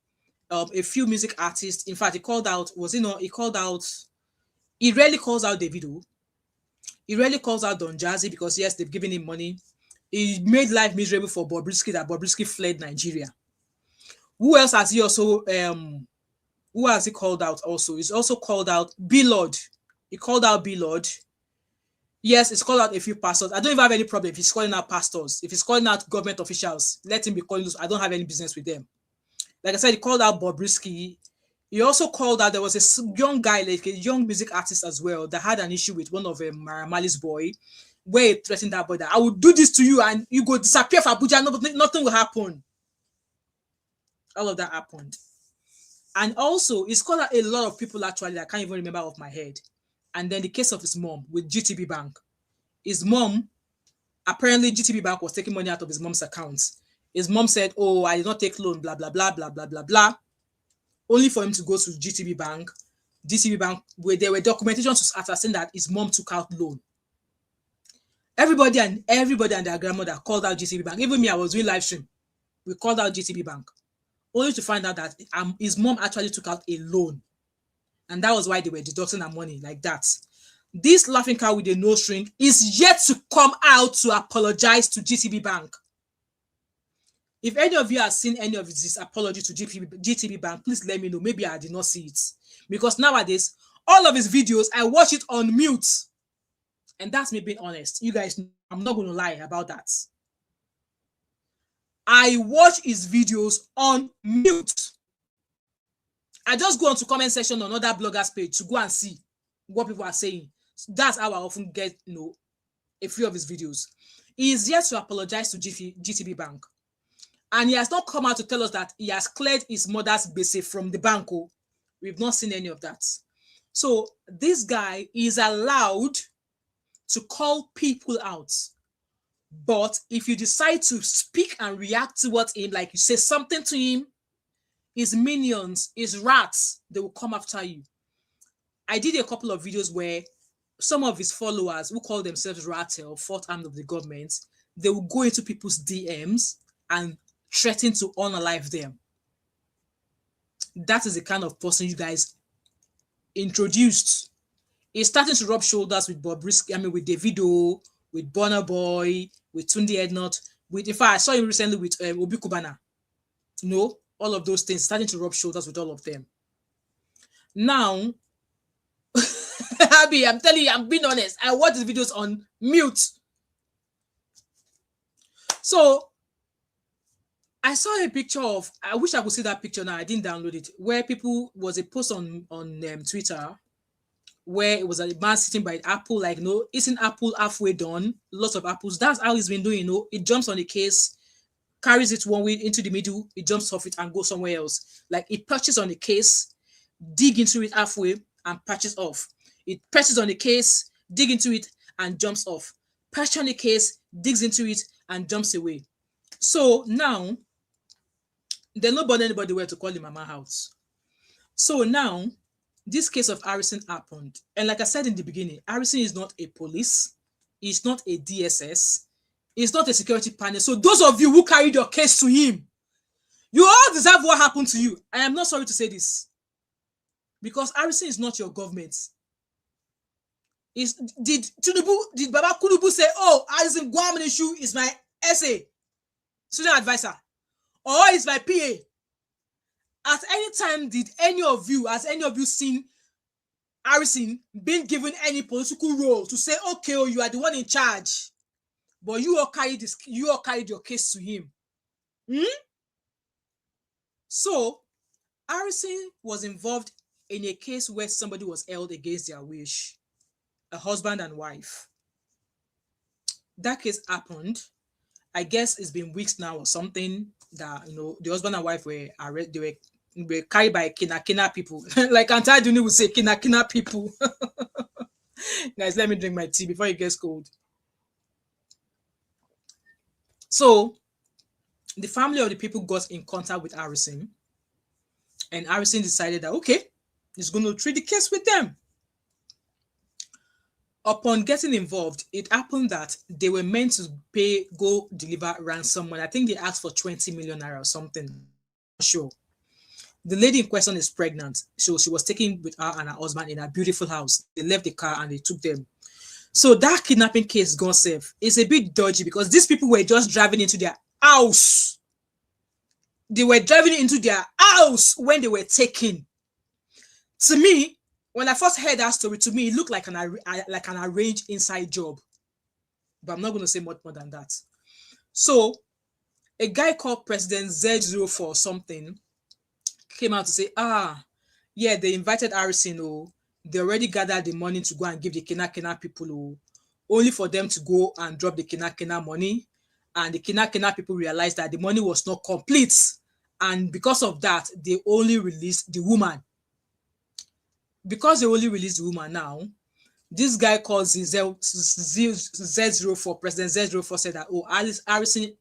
S1: a few music artists. In fact, he called out, he rarely calls out Davido. He rarely calls out Don Jazzy because yes, they've given him money. He made life miserable for Bobrisky, that Bobrisky fled Nigeria. Who else has he also, who has he called out also? He's also called out B-Lord. He called out B-Lord. Yes, it's called out a few pastors. I don't even have any problem if he's calling out pastors. If he's calling out government officials, let him be calling those. I don't have any business with them. Like I said, he called out Bobrisky. He also called out, there was a young guy, like a young music artist as well, that had an issue with one of Maramali's boy, where he threatened that boy that I will do this to you and you go disappear for Abuja, nothing will happen. All of that happened. And also, he's called out a lot of people actually that I can't even remember off my head. And then the case of his mom with GTB Bank. His mom, apparently GTB Bank was taking money out of his mom's account. His mom said, oh, I did not take loan, blah, blah, blah, blah, blah, blah, blah. Only for him to go to GTB Bank. GTB Bank, where there were documentations saying that his mom took out loan. Everybody and their grandmother called out GTB Bank. Even me, I was doing live stream. We called out GTB Bank. Only to find out that his mom actually took out a loan. And that was why they were deducting her money like that. This laughing cow with a nose string is yet to come out to apologize to GTB Bank. If any of you have seen any of this apology to GTB Bank, please let me know. Maybe I did not see it. Because nowadays, all of his videos, I watch it on mute. And that's me being honest. You guys know, I'm not going to lie about that. I watch his videos on mute. I just go on to comment section on other bloggers' page to go and see what people are saying. That's how I often get, a few of his videos. He is yet to apologize to GTB Bank. And he has not come out to tell us that he has cleared his mother's basic from the bank. We've not seen any of that. So this guy is allowed to call people out. But if you decide to speak and react towards him, like you say something to him, his minions, his rats, they will come after you. I did a couple of videos where some of his followers who call themselves Rattel, fourth arm of the government, they will go into people's DMs and threaten to unalive them. That is the kind of person you guys introduced. He's starting to rub shoulders with Bobrisky, with Davido, with Burna Boy, with Tunde Ednut, with, in fact, I saw him recently with Obi Kubana. All of those things, starting to rub shoulders with all of them. Now, Abby, I'm telling you, I'm being honest. I watch these videos on mute. So, I saw a picture of, I wish I could see that picture now, I didn't download it, where people, was a post on Twitter, where it was a man sitting by an apple, like, eating apple halfway done, lots of apples. That's how he's been doing, it jumps on the case, carries it one way into the middle, it jumps off it and goes somewhere else. Like, it perches on the case, dig into it halfway, and patches off. It perches on the case, dig into it, and jumps off. Perches on the case, digs into it, and jumps away. So now, there's nobody anybody where to call him mama house. So now, this case of Harrison happened. And like I said in the beginning, Harrison is not a police. He's not a DSS. He's not a security panel. So those of you who carried your case to him, you all deserve what happened to you. I am not sorry to say this. Because Harrison is not your government. Did Baba Kunubu say, oh, Harrison Gwamnishu is my SA, student advisor, or is my PA? At any time, has any of you seen Harrison being given any political role to say, okay, you are the one in charge, but you all carried your case to him? So Harrison was involved in a case where somebody was held against their wish, a husband and wife. That case happened. I guess it's been weeks now or something that the husband and wife were carried by Kina people. Like Antai Duni would say, Kina people. Guys, let me drink my tea before it gets cold. So the family of the people got in contact with Harrison, and Harrison decided that okay, he's going to treat the case with them. Upon getting involved, it happened that they were meant to go deliver ransom money. I think they asked for 20 million naira or something. Not sure. The lady in question is pregnant. So she was taken with her and her husband in a beautiful house. They left the car and they took them. So that kidnapping case gone safe. It's a bit dodgy because these people were just driving into their house. They were driving into their house when they were taken. To me, when I first heard that story, to me, it looked like an arranged inside job. But I'm not going to say much more than that. So, a guy called President Z04 something came out to say, yeah, they invited Harrison. They already gathered the money to go and give the Kina people, only for them to go and drop the Kina money. And the Kina people realized that the money was not complete. And because of that, they only released the woman. Because they only released the woman now, this guy called Z04, President Z04 said that, Harrison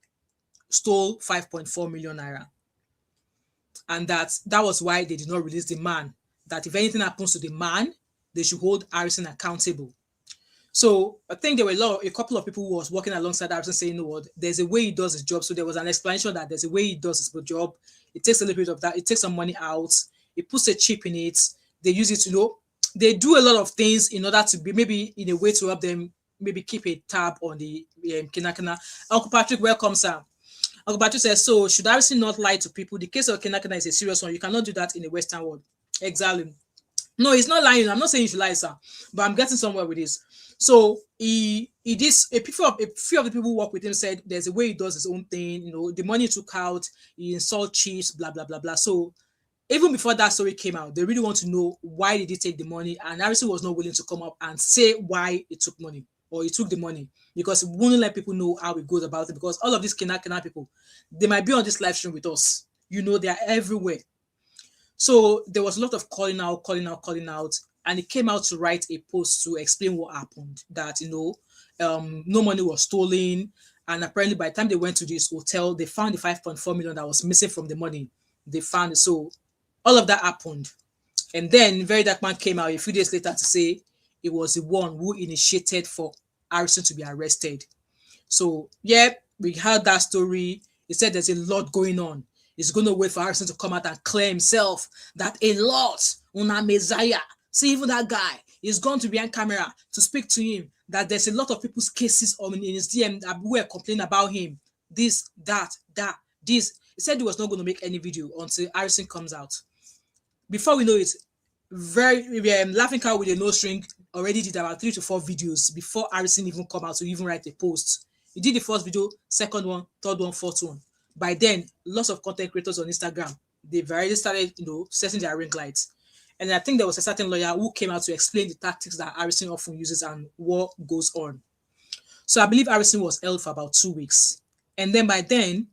S1: stole 5.4 million naira. And that was why they did not release the man. That if anything happens to the man, they should hold Harrison accountable. So I think there were a couple of people who was working alongside Harrison saying, there's a way he does his job. So there was an explanation that there's a way he does his job. It takes a little bit of that. It takes some money out. It puts a chip in it. They use it to they do a lot of things in order to be maybe in a way to help them maybe keep a tab on the Kina. Uncle Patrick, welcome, sir. Uncle Patrick says, so should Harrison not lie to people? The case of Kina is a serious one. You cannot do that in the Western world. Exactly. No, he's not lying. I'm not saying you should lie, sir, but I'm getting somewhere with this. So a few of the people who work with him said there's a way he does his own thing. The money he took out, he insult chiefs, blah blah blah blah. So even before that story came out, they really want to know why did he take the money, and Harrison was not willing to come up and say why he took money or he took the money, because we won't let people know how it goes about it, because all of these kidnap people, they might be on this live stream with us. You know, they are everywhere. So there was a lot of calling out, and he came out to write a post to explain what happened. That no money was stolen, and apparently by the time they went to this hotel, they found the 5.4 million that was missing from the money. They found it. So all of that happened, and then VeryDarkMan came out a few days later to say it was the one who initiated for Harrison to be arrested. So yeah, we heard that story. He said there's a lot going on. He's going to wait for Harrison to come out and clear himself that a lot, una Messiah, see even that guy is going to be on camera to speak to him, that there's a lot of people's cases in his DM that were complaining about him, this, that, this. He said he was not going to make any video until Harrison comes out. Before we know it, Laughing Cow with a no string already did about 3 to 4 videos before Harrison even come out to even write a post. He did the first video, second one, third one, fourth one. By then, lots of content creators on Instagram, they've already started, setting their ring lights. And I think there was a certain lawyer who came out to explain the tactics that Harrison often uses and what goes on. So I believe Harrison was held for about 2 weeks. And then by then,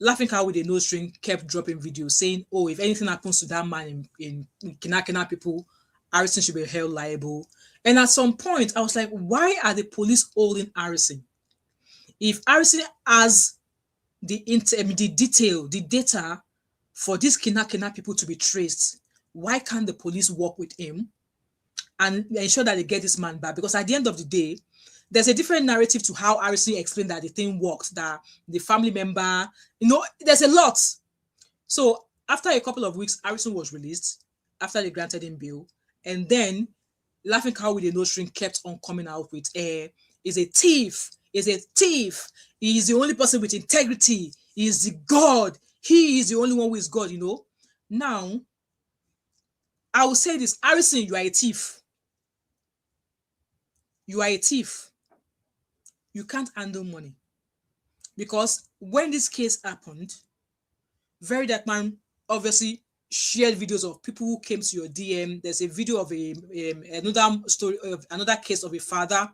S1: Laughing Cow with a no string kept dropping videos saying, oh, if anything happens to that man in Kina people, Harrison should be held liable. And at some point, I was like, why are the police holding Harrison? If Harrison has the data for these Kina people to be traced, why can't the police work with him and ensure that they get this man back? Because at the end of the day, there's a different narrative to how Harrison explained that the thing worked, that the family member, there's a lot. So after a couple of weeks, Harrison was released after they granted him bail. And then Laughing Cow with a no string kept on coming out with, is a thief. Is a thief. He is the only person with integrity. He is the God. He is the only one who is God, Now, I will say this. Harrison, you are a thief. You are a thief. You can't handle money. Because when this case happened, VeryDarkMan obviously shared videos of people who came to your DM. There's a video of another case of a father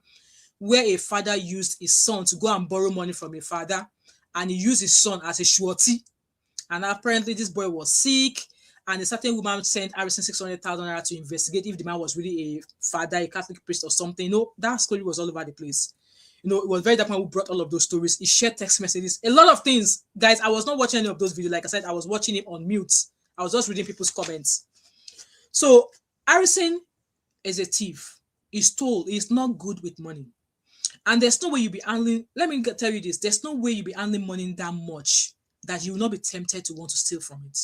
S1: where a father used his son to go and borrow money from a father, and he used his son as a surety. And apparently this boy was sick, and a certain woman sent Harrison 600,000 naira to investigate if the man was really a father, a Catholic priest or something. That story was all over the place. It was VeryDarkMan who brought all of those stories. He shared text messages, a lot of things. Guys, I was not watching any of those videos. Like I said, I was watching it on mute. I was just reading people's comments. So Harrison is a thief. He stole. He's not good with money. And there's no way you'll be handling, let me tell you this, there's no way you'll be handling money that much that you will not be tempted to want to steal from it.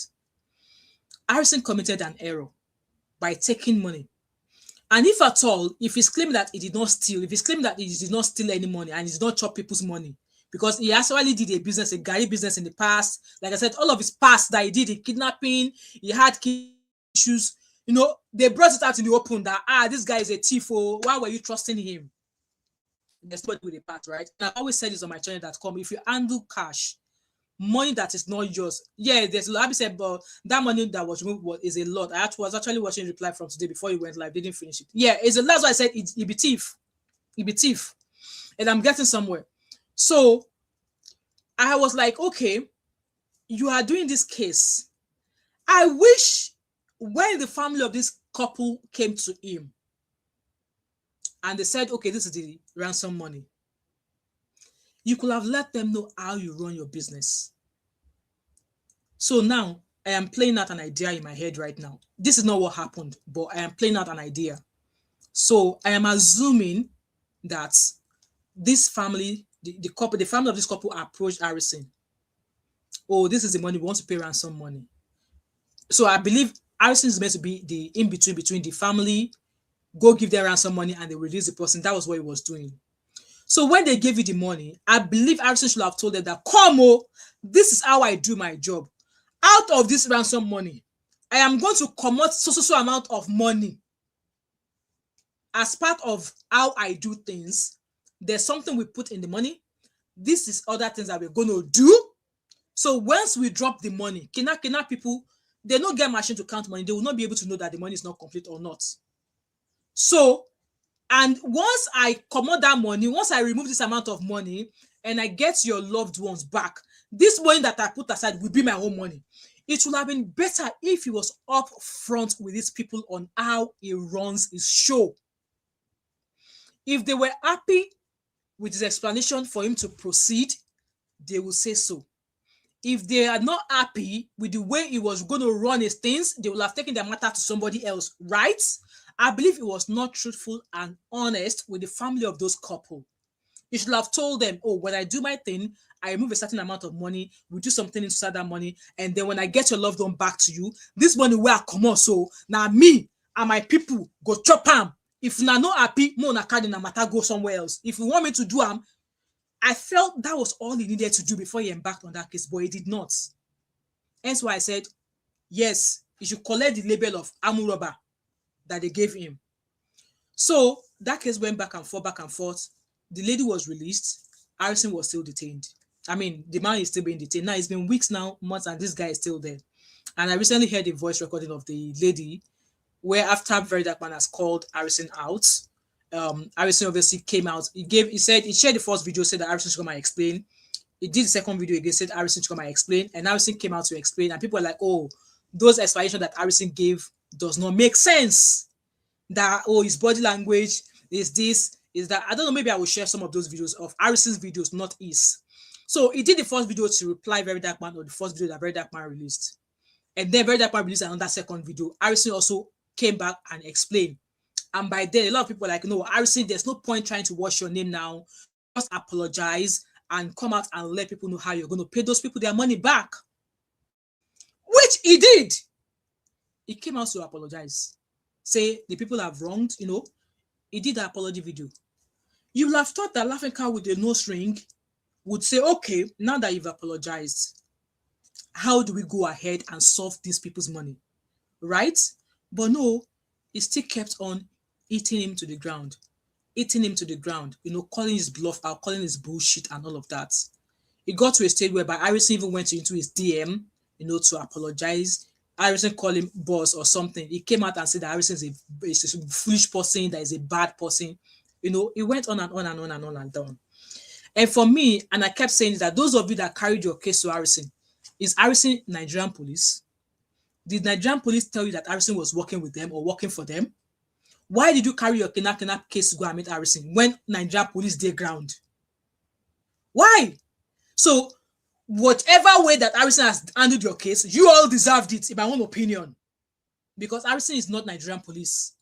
S1: Harrison committed an error by taking money. And if at all, if he's claiming that he did not steal, if he's claiming that he did not steal any money and he did not chop people's money, because he actually did a Gary business in the past, like I said, all of his past that he did, the kidnapping, he had issues, they brought it out in the open that, this guy is a thief, why were you trusting him? There's nobody with a part, right? And I've always said this on my channel that if you handle cash, money that is not yours, there's a lot. I said, but that money that was removed is a lot. I was actually watching reply from today before he went live, didn't finish it. It's a lot. That's why I said he be thief. He be thief. And I'm getting somewhere. So I was like, okay, you are doing this case. I wish when the family of this couple came to him and they said, okay, this is the ransom money, you could have let them know how you run your business. So now I am playing out an idea in my head right now. This is not what happened, but I am playing out an idea. So I am assuming that this family, the family of this couple approached Harrison. Oh, this is the money, we want to pay ransom money. So I believe Harrison is meant to be the in-between between the family, go give them ransom money and they release the person. That was what he was doing. So when they gave you the money, I believe Harrison should have told them that, this is how I do my job. Out of this ransom money, I am going to commit so amount of money. As part of how I do things, there's something we put in the money. This is other things that we're going to do. So once we drop the money, Kina people, they don't get machine to count money. They will not be able to know that the money is not complete or not. So And once I commot that money, once I remove this amount of money and I get your loved ones back, this money that I put aside will be my own money. It would have been better if he was up front with these people on how he runs his show. If they were happy with his explanation for him to proceed, they will say so. If they are not happy with the way he was going to run his things, they will have taken their matter to somebody else, right? I believe he was not truthful and honest with the family of those couple. He should have told them, oh, when I do my thing, I remove a certain amount of money, we do something inside that money, and then when I get your loved one back to you, this money will come on. So now me and my people go chop am. If na not happy, mo na carry na matter go somewhere else. If you want me to do am, I felt that was all he needed to do before he embarked on that case, but he did not. Hence why I said, yes, he should collect the label of armed robber that they gave him. So that case went back and forth, back and forth. The lady was released. Harrison was still detained. I mean, the man is still being detained. Now, it's been weeks now, months, and this guy is still there. And I recently heard a voice recording of the lady where after VeryDarkMan has called Harrison out, Harrison obviously came out. He shared the first video, said that Harrison should come and explain. He did the second video again, said Harrison should come and explain. And Harrison came out to explain. And people are like, oh, those explanations that Harrison gave does not make sense. That, oh, his body language is this, is that. I don't know, maybe I will share some of those videos of Harrison's videos, not his. So he did the first video to reply VeryDarkMan, or the first video that VeryDarkMan released. And then VeryDarkMan released another second video. Harrison also came back and explained. And by then, a lot of people are like, no, Harrison, there's no point trying to wash your name now. Just apologize and come out and let people know how you're going to pay those people their money back. Which he did. He came out to apologize. Say the people have wronged, he did the apology video. You will have thought that Laughing Cow with a nose ring would say, okay, now that you've apologized, how do we go ahead and solve these people's money? Right? But no, he still kept on eating him to the ground, calling his bluff out, calling his bullshit and all of that. It got to a stage whereby Harrison even went into his DM, to apologize. Harrison called him boss or something. He came out and said that Harrison is a foolish person, that is a bad person. It went on and on and on and on and on. And for me, and I kept saying that those of you that carried your case to Harrison, is Harrison Nigerian Police? Did Nigerian Police tell you that Harrison was working with them or working for them? Why did you carry your kidnap case to go and meet Harrison when Nigerian Police did ground? Why? So, whatever way that Harrison has handled your case, you all deserved it, in my own opinion. Because Harrison is not Nigerian Police.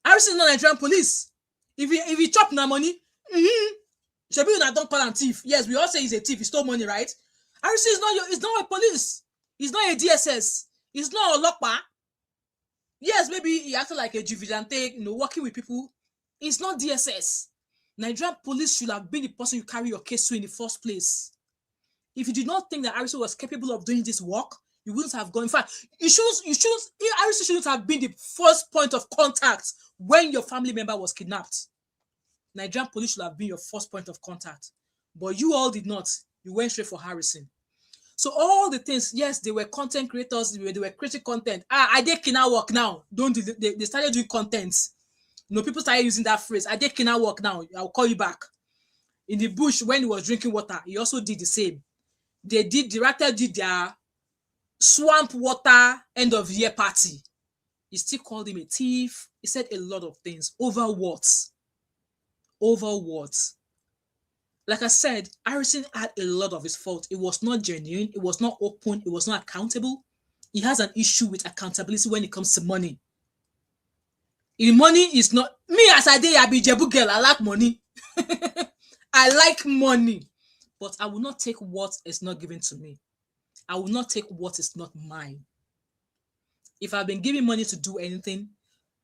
S1: Harrison is not Nigerian Police. If he chop na money, Shebi una don't call him thief. Yes, we all say he's a thief. He stole money, right? Harrison is not a police. He's not a DSS. He's not a Lokpa. Yes, maybe he acted like a vigilante, working with people. It's not DSS. Nigerian Police should have been the person you carry your case to in the first place. If you did not think that Harrison was capable of doing this work, you wouldn't have gone. In fact, Harrison shouldn't have been the first point of contact when your family member was kidnapped. Nigerian Police should have been your first point of contact. But you all did not. You went straight for Harrison. So all the things, yes, they were content creators, they were creating content. I did kina work now. They started doing content. People started using that phrase. I did kina work now. I'll call you back. In the bush, when he was drinking water, he also did the same. The writer did their swamp water end of year party. He still called him a thief. He said a lot of things. Over what? Over what? Like I said, Harrison had a lot of his fault. It was not genuine. It was not open. It was not accountable. He has an issue with accountability when it comes to money. If money is not... Me, as I did, I be Jebu girl. I like money. I like money. But I will not take what is not given to me. I will not take what is not mine. If I've been giving money to do anything,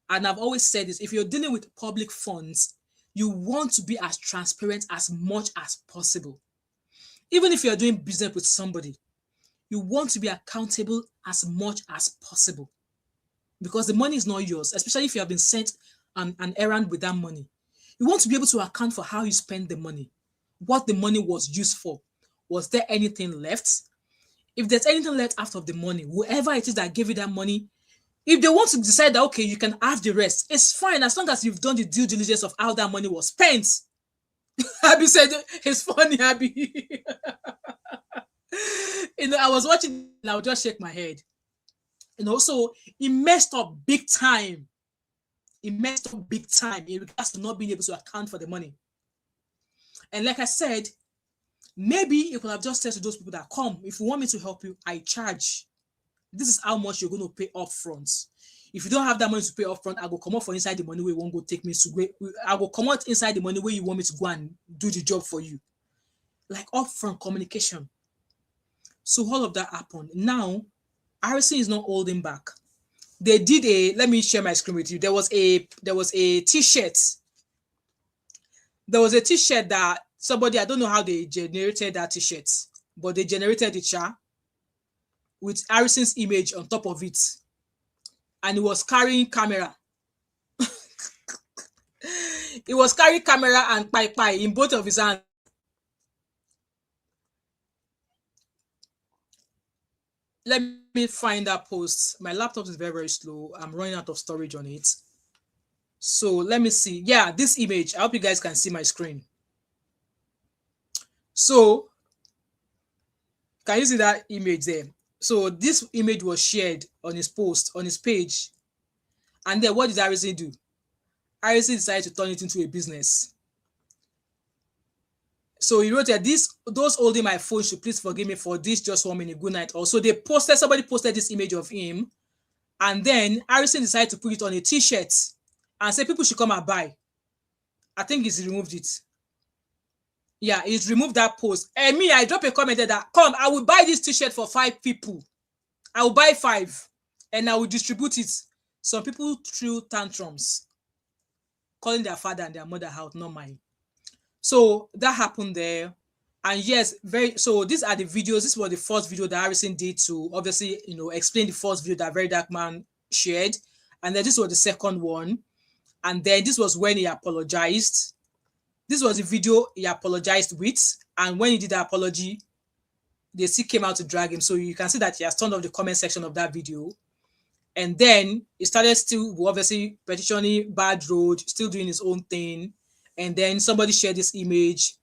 S1: and I've always said this, if you're dealing with public funds, you want to be as transparent as much as possible. Even if you're doing business with somebody, you want to be accountable as much as possible. Because the money is not yours, especially if you have been sent an errand with that money. You want to be able to account for how you spend the money, what the money was used for. Was there anything left? If there's anything left after the money, whoever it is that gave you that money, If they want to decide that, okay, you can have the rest, it's fine as long as you've done the due diligence of how that money was spent. Abby said, it's funny, Abby. I was watching and I would just shake my head. So it messed up big time. It messed up big time in regards to not being able to account for the money. And like I said, maybe it could have just said to those people that, come, if you want me to help you, I charge. This is how much you're going to pay up front. If you don't have that money to pay up front, I will come out for inside the money where you won't go take me to. I will come out inside the money where you want me to go and do the job for you. Like upfront communication. So all of that happened. Now, Harrison is not holding back. They did let me share my screen with you. There was a t-shirt. There was a t-shirt that somebody, I don't know how they generated that t-shirt, but they generated it with Harrison's image on top of it. And he was carrying camera. He was carrying camera and pie in both of his hands. Let me find that post. My laptop is very, very slow. I'm running out of storage on it. So let me see. Yeah, this image. I hope you guys can see my screen. So, can you see that image there? So this image was shared on his post, on his page. And then what did Harrison do? Harrison decided to turn it into a business. So he wrote that those holding my phone should please forgive me for this, just 1 minute, good night. Also, somebody posted this image of him. And then Harrison decided to put it on a t-shirt and say people should come and buy. I think he's removed it. Yeah, he's removed that post. And me, I drop a comment there that, come, I will buy this t-shirt for 5 people. I will buy 5 and I will distribute it. Some people threw tantrums, calling their father and their mother out, not mine. So that happened there. And yes, so these are the videos. This was the first video that Harrison did to obviously, explain the first video that VeryDarkMan shared. And then this was the second one. And then this was when he apologized. This was the video he apologized with. And when he did the apology, they still came out to drag him. So you can see that he has turned off the comment section of that video. And then he started still obviously petitioning bad road, still doing his own thing. And then somebody shared this image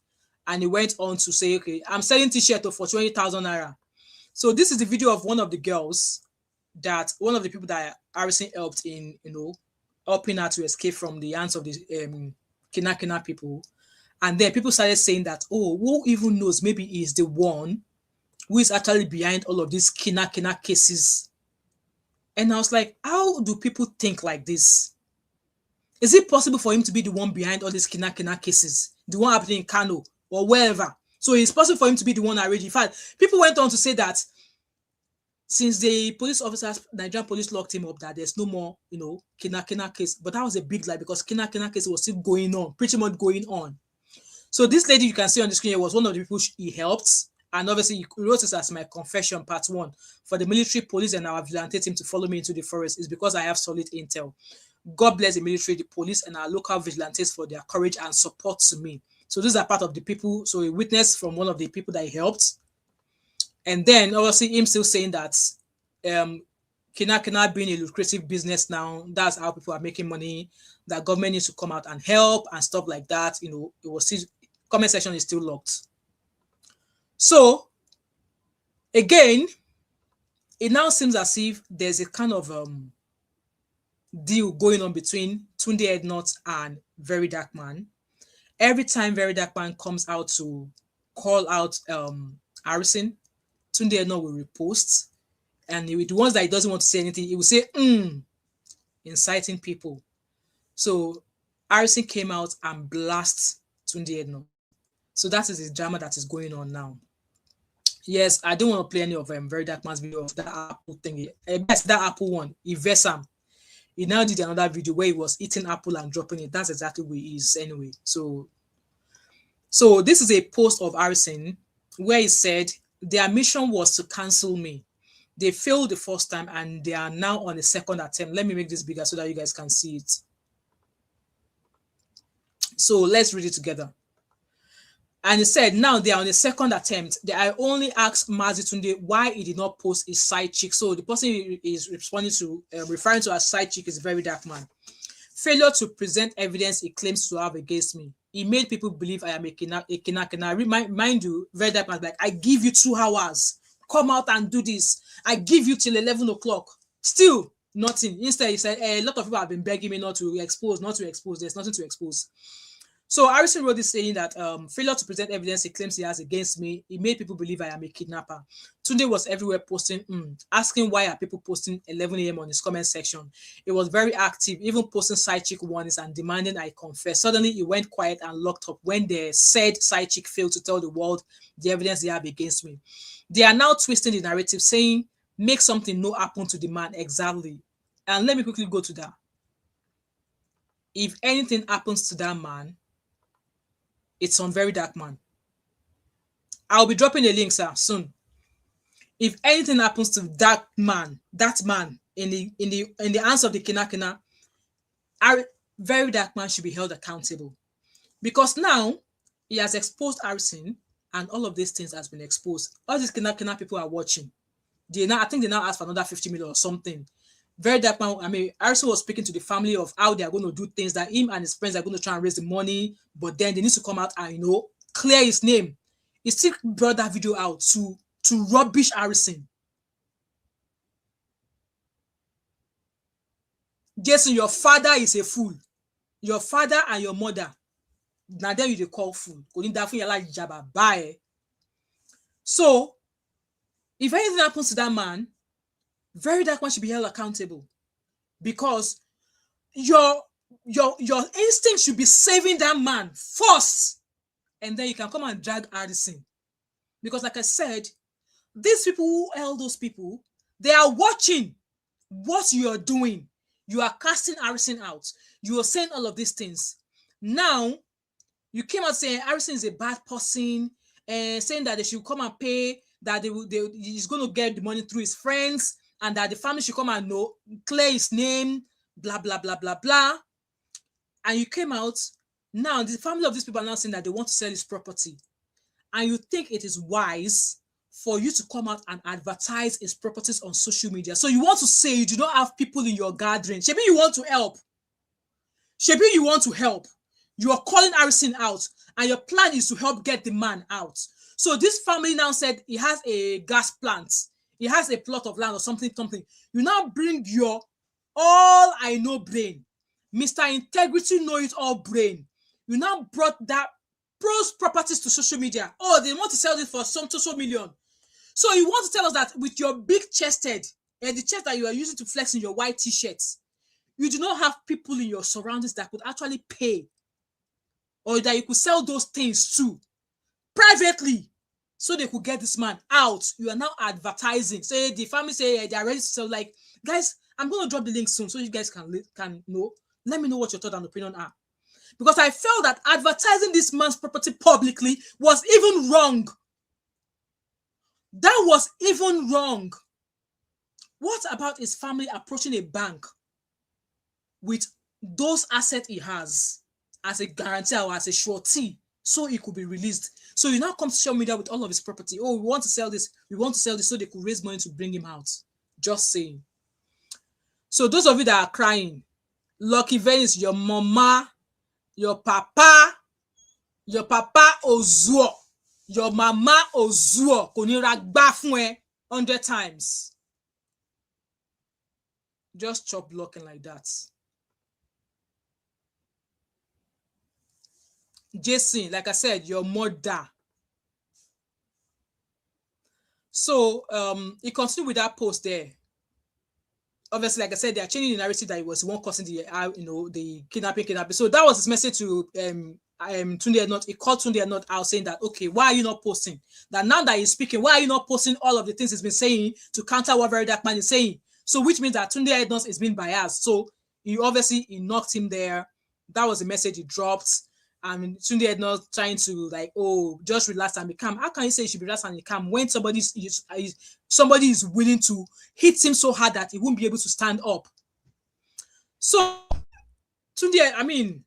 S1: and he went on to say, okay, I'm selling t-shirt for 20,000 naira. So this is the video of one of the girls that one of the people that Harrison helped in, helping her to escape from the hands of the kidnap people. And then people started saying that, oh, who even knows, maybe he's the one who is actually behind all of these kidnap cases. And I was like, how do people think like this? Is it possible for him to be the one behind all these kidnap cases? The one happening in Kano or wherever? So it's possible for him to be the one already. In fact, people went on to say that since the police officers, Nigerian police locked him up, that there's no more, kidnap case. But that was a big lie because kidnap case was still going on, pretty much going on. So this lady you can see on the screen here was one of the people he helped. And obviously, he wrote this as my confession, part 1. For the military, police, and our vigilante team to follow me into the forest is because I have solid intel. God bless the military, the police, and our local vigilantes for their courage and support to me. So these are part of the people. So a witness from one of the people that he helped. And then obviously him still saying that kidnap being a lucrative business now, that's how people are making money, that government needs to come out and help and stuff like that. It was still, comment section is still locked. So again, it now seems as if there's a kind of deal going on between Tunde Ednut and VeryDarkMan. Every time VeryDarkMan comes out to call out Harrison, Tunde Ednut will repost, and the ones that he doesn't want to say anything, he will say inciting people. So Harrison came out and blasted Tunde Ednut. So that is the drama that is going on now. Yes, I don't want to play any of VeryDarkMan's video of that apple thingy. That's that apple one. Ivesam. He now did another video where he was eating apple and dropping it. That's exactly where he is anyway. So this is a post of Harrison where he said their mission was to cancel me. They failed the first time and they are now on the second attempt. Let me make this bigger so that you guys can see it. So let's read it together. And he said, now they are on the second attempt. I only asked Mazi Tunde why he did not post his side chick. So the person he is responding to, referring to as side chick, is Very Dark Man. Failure to present evidence he claims to have against me. He made people believe I am a kidnapper. Mind you, Very Dark Man, like, I give you 2 hours. Come out and do this. I give you till 11 o'clock. Still nothing. Instead, he said, a lot of people have been begging me not to expose. There's nothing to expose. So Harrison wrote this saying that failure to present evidence he claims he has against me, he made people believe I am a kidnapper. Tunde was everywhere posting, asking why are people posting 11 a.m. on his comment section. He was very active, even posting side chick warnings and demanding I confess. Suddenly, he went quiet and locked up when the said side chick failed to tell the world the evidence they have against me. They are now twisting the narrative, saying, make something no happen to the man. Exactly. And let me quickly go to that. If anything happens to that man, it's on Very Dark Man. I'll be dropping a link, sir, soon. If anything happens to that man in the hands of the Kinakina, Very Dark Man should be held accountable. Because now he has exposed Harrison, and all of these things has been exposed. All these Kinakina people are watching. I think they now ask for another 50 million or something. Very Dark Man, I mean, Harrison was speaking to the family of how they are going to do things, that him and his friends are going to try and raise the money, but then they need to come out and, clear his name. He still brought that video out to rubbish Harrison. Jason, your father is a fool. Your father and your mother, now then you call fool. So, if anything happens to that man, Very Dark Man should be held accountable, because your instinct should be saving that man first, and then you can come and drag Harrison. Because like I said, these people who held those people, they are watching what you are doing. You are casting Harrison out. You are saying all of these things. Now, you came out saying Harrison is a bad person, and saying that they should come and pay, that he's going to get the money through his friends, and that the family should come and clear his name, blah, blah, blah, blah, blah. And you came out, now the family of these people are now saying that they want to sell his property. And you think it is wise for you to come out and advertise his properties on social media. So you want to say you do not have people in your gathering. Maybe you want to help. Maybe you want to help. You are calling Harrison out, and your plan is to help get the man out. So this family now said he has a gas plant. He has a plot of land or something. You now bring your all I know brain. Mr. Integrity Know It All brain. You now brought that pros properties to social media. Oh, they want to sell it for some 2 million. So you want to tell us that with your big chested, and the chest that you are using to flex in your white t-shirts, you do not have people in your surroundings that could actually pay, or that you could sell those things to privately, so they could get this man out. You are now advertising. So the family say they are ready to sell. Like, guys, I'm going to drop the link soon so you guys can know. Let me know what your thought and opinion are. Because I felt that advertising this man's property publicly was even wrong. That was even wrong. What about his family approaching a bank with those assets he has as a guarantee or as a surety, so he could be released? So you now come to social media with all of his property. Oh, we want to sell this. We want to sell this, so they could raise money to bring him out. Just saying. So those of you that are crying, Lucky Venice, your mama, your papa Ozuo, your mama Ozuo, konira gba fun 100 times. Just chop blocking like that. Jason, like I said, your mother. So he continued with that post there. Obviously, like I said, they are changing the narrative that it was one causing the kidnapping. So that was his message to Tunde Enot. He called Tunde Enot out saying that, okay, why are you not posting? That now that he's speaking, why are you not posting all of the things he's been saying to counter what Very Dark Man is saying? So which means that Tunde Enot is being biased. So he knocked him there. That was the message he dropped. And Tunde Enot trying to like, oh, just relax and be calm. How can you say you should be relaxed and be calm when somebody is willing to hit him so hard that he won't be able to stand up? So Tunde,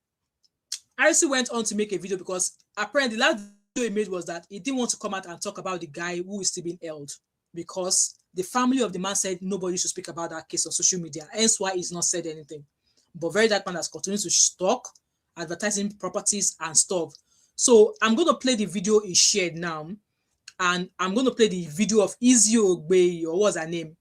S1: Harrison went on to make a video, because apparently the last he made was that he didn't want to come out and talk about the guy who is still being held, because the family of the man said nobody should speak about that case on social media, hence why he's not said anything. But VeryDarkMan has continued to stalk, advertising properties and stuff. So I'm going to play the video he shared now, and I'm going to play the video of Izzy Ogbe, or what's her name?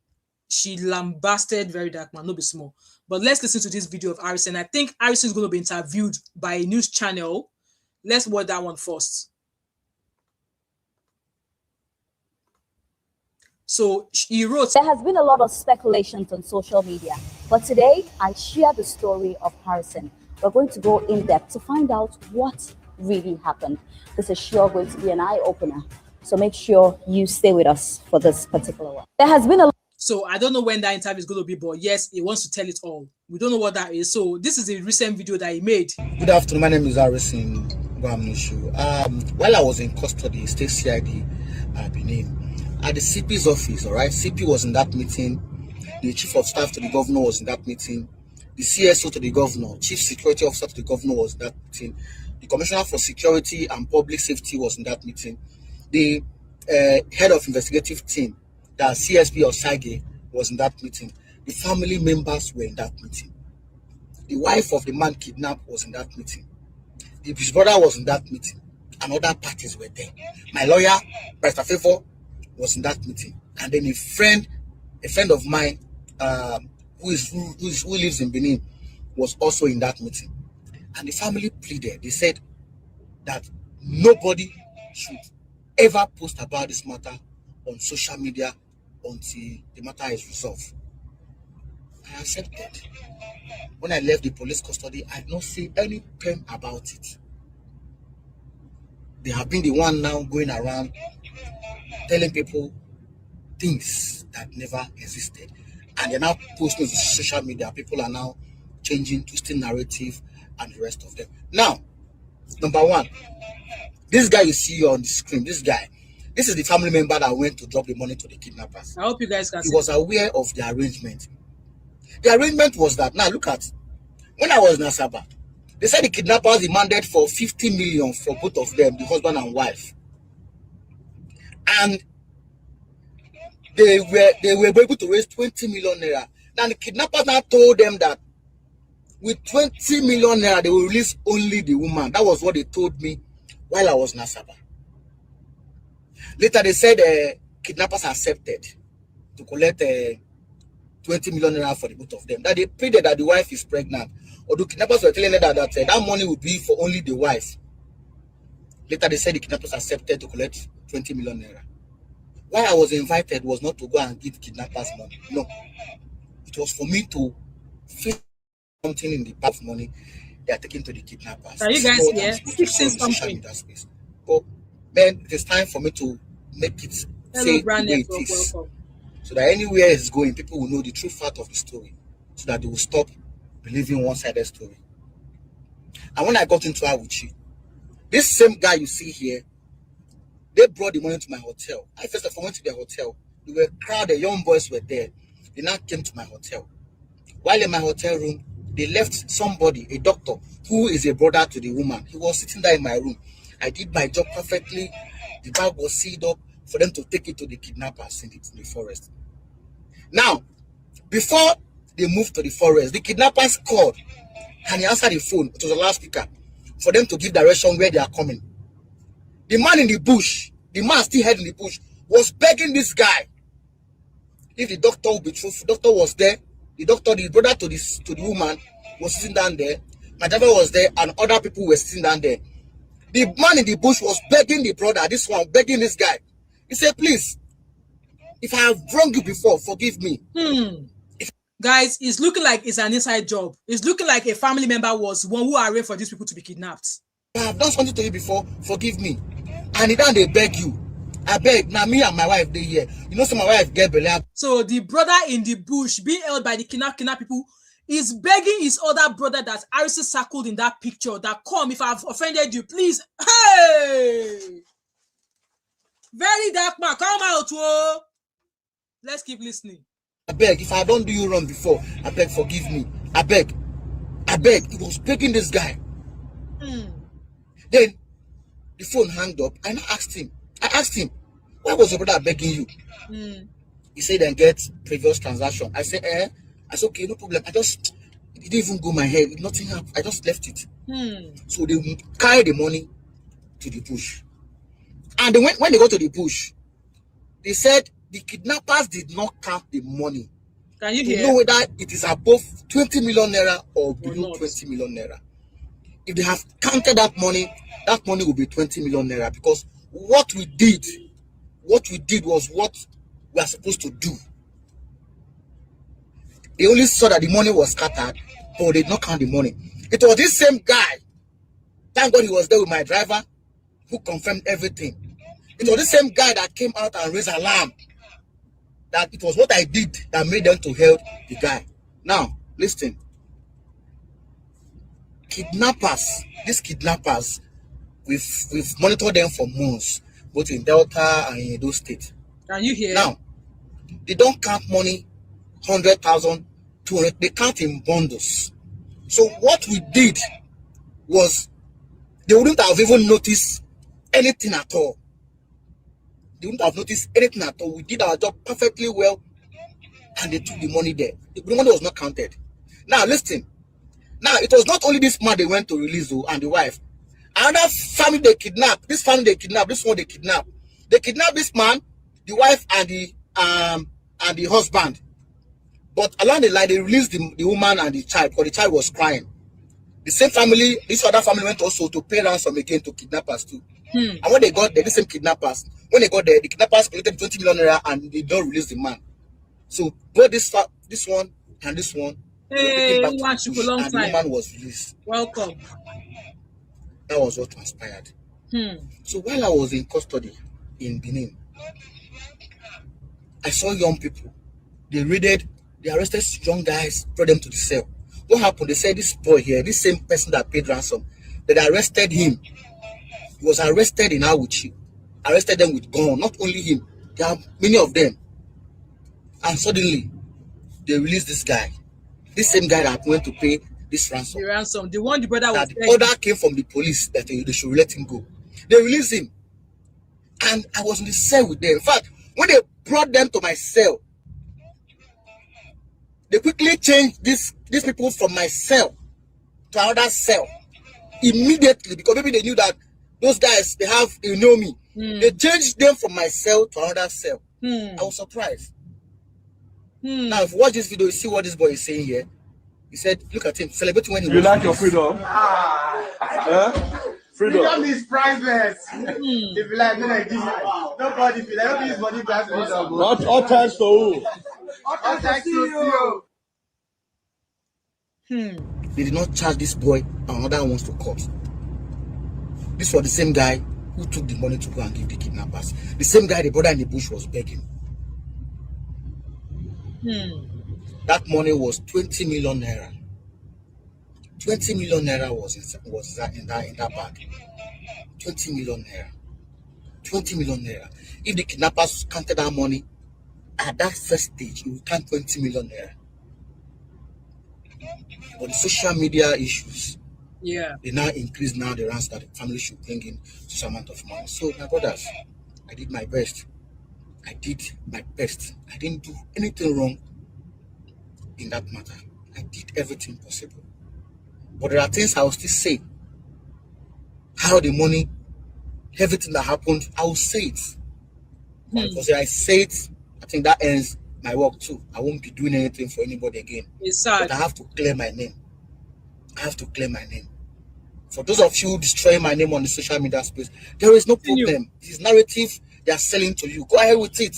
S1: She lambasted VeryDarkMan, no be small. But let's listen to this video of Harrison. I think Harrison is going to be interviewed by a news channel. Let's watch that one first. So he wrote,
S2: there has been a lot of speculations on social media, but today I share the story of Harrison. We're going to go in depth to find out what really happened. This is sure going to be an eye-opener, so make sure you stay with us for this particular one. There has been a
S1: So I don't know when that interview is going to be, but yes, he wants to tell it all. We don't know what that is. So this is a recent video that he made.
S3: Good afternoon. My name is Harrison Gwamnishu. While I was in custody, State CID, Benin, at the CP's office, all right, CP was in that meeting. The Chief of Staff to the Governor was in that meeting. The CSO to the Governor, Chief Security Officer to the Governor was in that meeting. The Commissioner for Security and Public Safety was in that meeting. The Head of Investigative Team, the CSP or SAGE, was in that meeting. The family members were in that meeting. The wife of the man kidnapped was in that meeting. His brother was in that meeting, and other parties were there. My lawyer, Pastor Favor, was in that meeting, and then a friend of mine who lives in Benin was also in that meeting. And the family pleaded. They said that nobody should ever post about this matter on social media until the matter is resolved. I accepted. When I left the police custody, I did not see any pen about it. They have been the one now going around telling people things that never existed. And they're now posting to social media. People are now changing, twisting narrative, and the rest of them. Now, number one, this guy you see on the screen, this is the family member that went to drop the money to the kidnappers.
S1: I hope you guys can see.
S3: He was aware of the arrangement. The arrangement was that, now look at, when I was in Asaba, they said the kidnappers demanded for 50 million for both of them, the husband and wife. And they were able to raise 20 million naira. Now the kidnappers now told them that with 20 million naira, they will release only the woman. That was what they told me while I was in Asaba. Later they said kidnappers accepted to collect 20 million naira for the both of them. That they pleaded that the wife is pregnant. Or the kidnappers were telling them that that money would be for only the wife. Later they said the kidnappers accepted to collect 20 million naira. Why I was invited was not to go and give kidnappers money. No. It was for me to feel something in the back of money they are taking to the kidnappers.
S1: Are you guys here? Keep saying something.
S3: But then it is time for me to make it say the way it is.
S1: Welcome.
S3: So that anywhere it's going, people will know the true fact of the story. So that they will stop believing one-sided story. And when I got into Awuchi, this same guy you see here, they brought the money to my hotel. I first of all went to their hotel. They were crowded, young boys were there. They now came to my hotel. While in my hotel room, they left somebody, a doctor, who is a brother to the woman. He was sitting there in my room. I did my job perfectly. The bag was sealed up for them to take it to the kidnappers in the forest. Now, before they moved to the forest, the kidnappers called and he answered the phone to the loudspeaker for them to give direction where they are coming. The man in the bush, the man still head in the bush, was begging this guy if the doctor would be truthful. The doctor was there. The doctor, the brother to the woman, was sitting down there. My driver was there, and other people were sitting down there. The man in the bush was begging the brother, this one, begging this guy. He said, please, if I have wronged you before, forgive me.
S1: Guys, it's looking like it's an inside job. It's looking like a family member was one who arranged for these people to be kidnapped.
S3: I have done something to you before, forgive me. And then they beg you. I beg. Now me and my wife, they here. You know, so my wife get belly.
S1: So the brother in the bush being held by the kidnap people is begging his other brother that Harrison circled in that picture that come, if I've offended you, please. Hey! VeryDarkMan, come out, whoa. Let's keep listening.
S3: I beg, if I don't do you wrong before, I beg, forgive me. I beg. He was begging this guy. Then The phone hung up. I asked him, why was your brother begging you? He said, then get previous transaction. I said, I said, okay, no problem. It didn't even go my head. Nothing happened. I just left it. So they carried the money to the bush. And when they got to the bush, they said the kidnappers did not count the money.
S1: Can you
S3: to
S1: hear?
S3: know whether it is above 20 million naira or below 20 million naira. If they have counted that money will be 20 million naira, because what we did was what we are supposed to do. They only saw that the money was scattered, but they did not count the money. It was this same guy, thank God he was there with my driver, who confirmed everything. It was the same guy that came out and raised alarm that it was what I did that made them to help the guy. Now, listen. These kidnappers, we've monitored them for months, both in Delta and in Edo State.
S1: Can you hear?
S3: Now, they don't count money 100,000, 200, they count in bundles. So what we did was, they wouldn't have even noticed anything at all. They wouldn't have noticed anything at all. We did our job perfectly well, and they took the money there. The money was not counted. Now, listen. Now, it was not only this man they went to release, though, and the wife. Another family they kidnapped. This family they kidnapped. This one they kidnapped. They kidnapped this man, the wife, and the husband. But along the line, they released the woman and the child, because the child was crying. The same family, this other family went also to pay ransom again to kidnappers too. And when they got there, the same kidnappers, when they got there, the kidnappers collected 20 million naira and they don't release the man. So both this one and this one,
S1: hey,
S3: back to the bush, and the woman was released.
S1: Welcome.
S3: That was what transpired. So while I was in custody in Benin, I saw young people. They arrested young guys, brought them to the cell. What happened? They said this boy here, this same person that paid ransom, they arrested him. He was arrested in Awuchi. Arrested them with gun. Not only him, there are many of them. And suddenly, they released this guy. This same guy that went to pay this ransom.
S1: The ransom, the one the brother was.
S3: The order came from the police that they should let him go. They released him. And I was in the cell with them. In fact, when they brought them to my cell, they quickly changed these people from my cell to another cell immediately, because maybe they knew that those guys, they know me. They changed them from my cell to another cell. I was surprised. Now, if you watch this video, you see what this boy is saying here. He said, look at him, celebrating when he was.
S4: You like your freedom?
S5: Freedom is priceless. If you like, nobody feel like use money to ask freedom.
S4: All thanks to who?
S5: All thanks to you.
S3: They did not charge this boy and another ones to court. This was the same guy who took the money to go and give the kidnappers. The same guy the brother in the bush was begging. That money was 20 million naira. 20 million naira was in that bag. 20 million naira. 20 million naira. If the kidnappers counted that money at that first stage, it would count 20 million naira. But the social media issues, they now increase the ransom that the family should bring in some amount of money. So, my brothers, I did my best. I didn't do anything wrong in that matter. I did everything possible. But there are things I will still say. How the money, everything that happened, I will say it. Because if I say it, I think that ends my work too. I won't be doing anything for anybody again.
S1: It's sad.
S3: But I have to clear my name. For those of you destroying my name on the social media space, there is no problem. This narrative they are selling to you. Go ahead with it.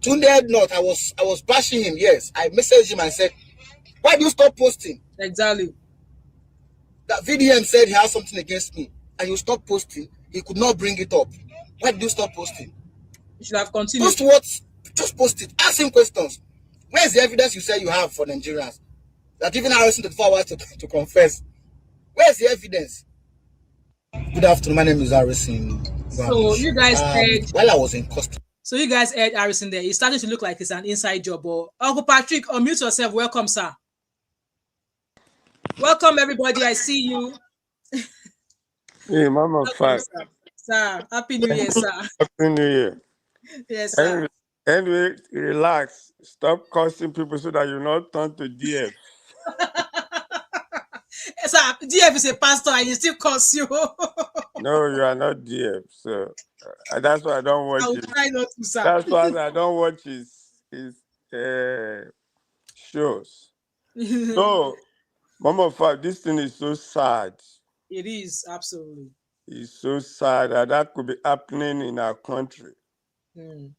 S3: Tunde not. I was bashing him. Yes, I messaged him and said, "Why do you stop posting?"
S1: Exactly.
S3: That VDM said he has something against me, and you stop posting. He could not bring it up. Why did you stop posting?
S1: You should have continued.
S3: Post what? Just post it. Ask him questions. Where is the evidence you say you have for Nigerians? That even Harrison 24 hours to confess. Where is the evidence? Good afternoon. My name is Harrison Gwamnishu.
S1: So you guys heard.
S3: While I was in custody.
S1: So you guys heard Harrison there. It's starting to look like it's an inside job. But Uncle Patrick, unmute yourself. Welcome, sir. Welcome, everybody. I see you.
S6: Hey, Mama
S1: Welcome,
S6: Fat.
S1: sir. Sir, Happy New Year, sir.
S6: Happy New Year.
S1: Yes, sir.
S6: Anyway, anyway, relax. Stop cursing people so that you not turn to DF.
S1: Sir, DF is a pastor and he still calls you.
S6: No, you are not DF. So that's why I don't
S1: I
S6: watch
S1: will
S6: it.
S1: try not to, sir.
S6: That's why I don't watch his uh, shows. So, Mama Fat, this thing is so sad.
S1: It is, absolutely.
S6: It's so sad that could be happening in our country.
S1: Mm,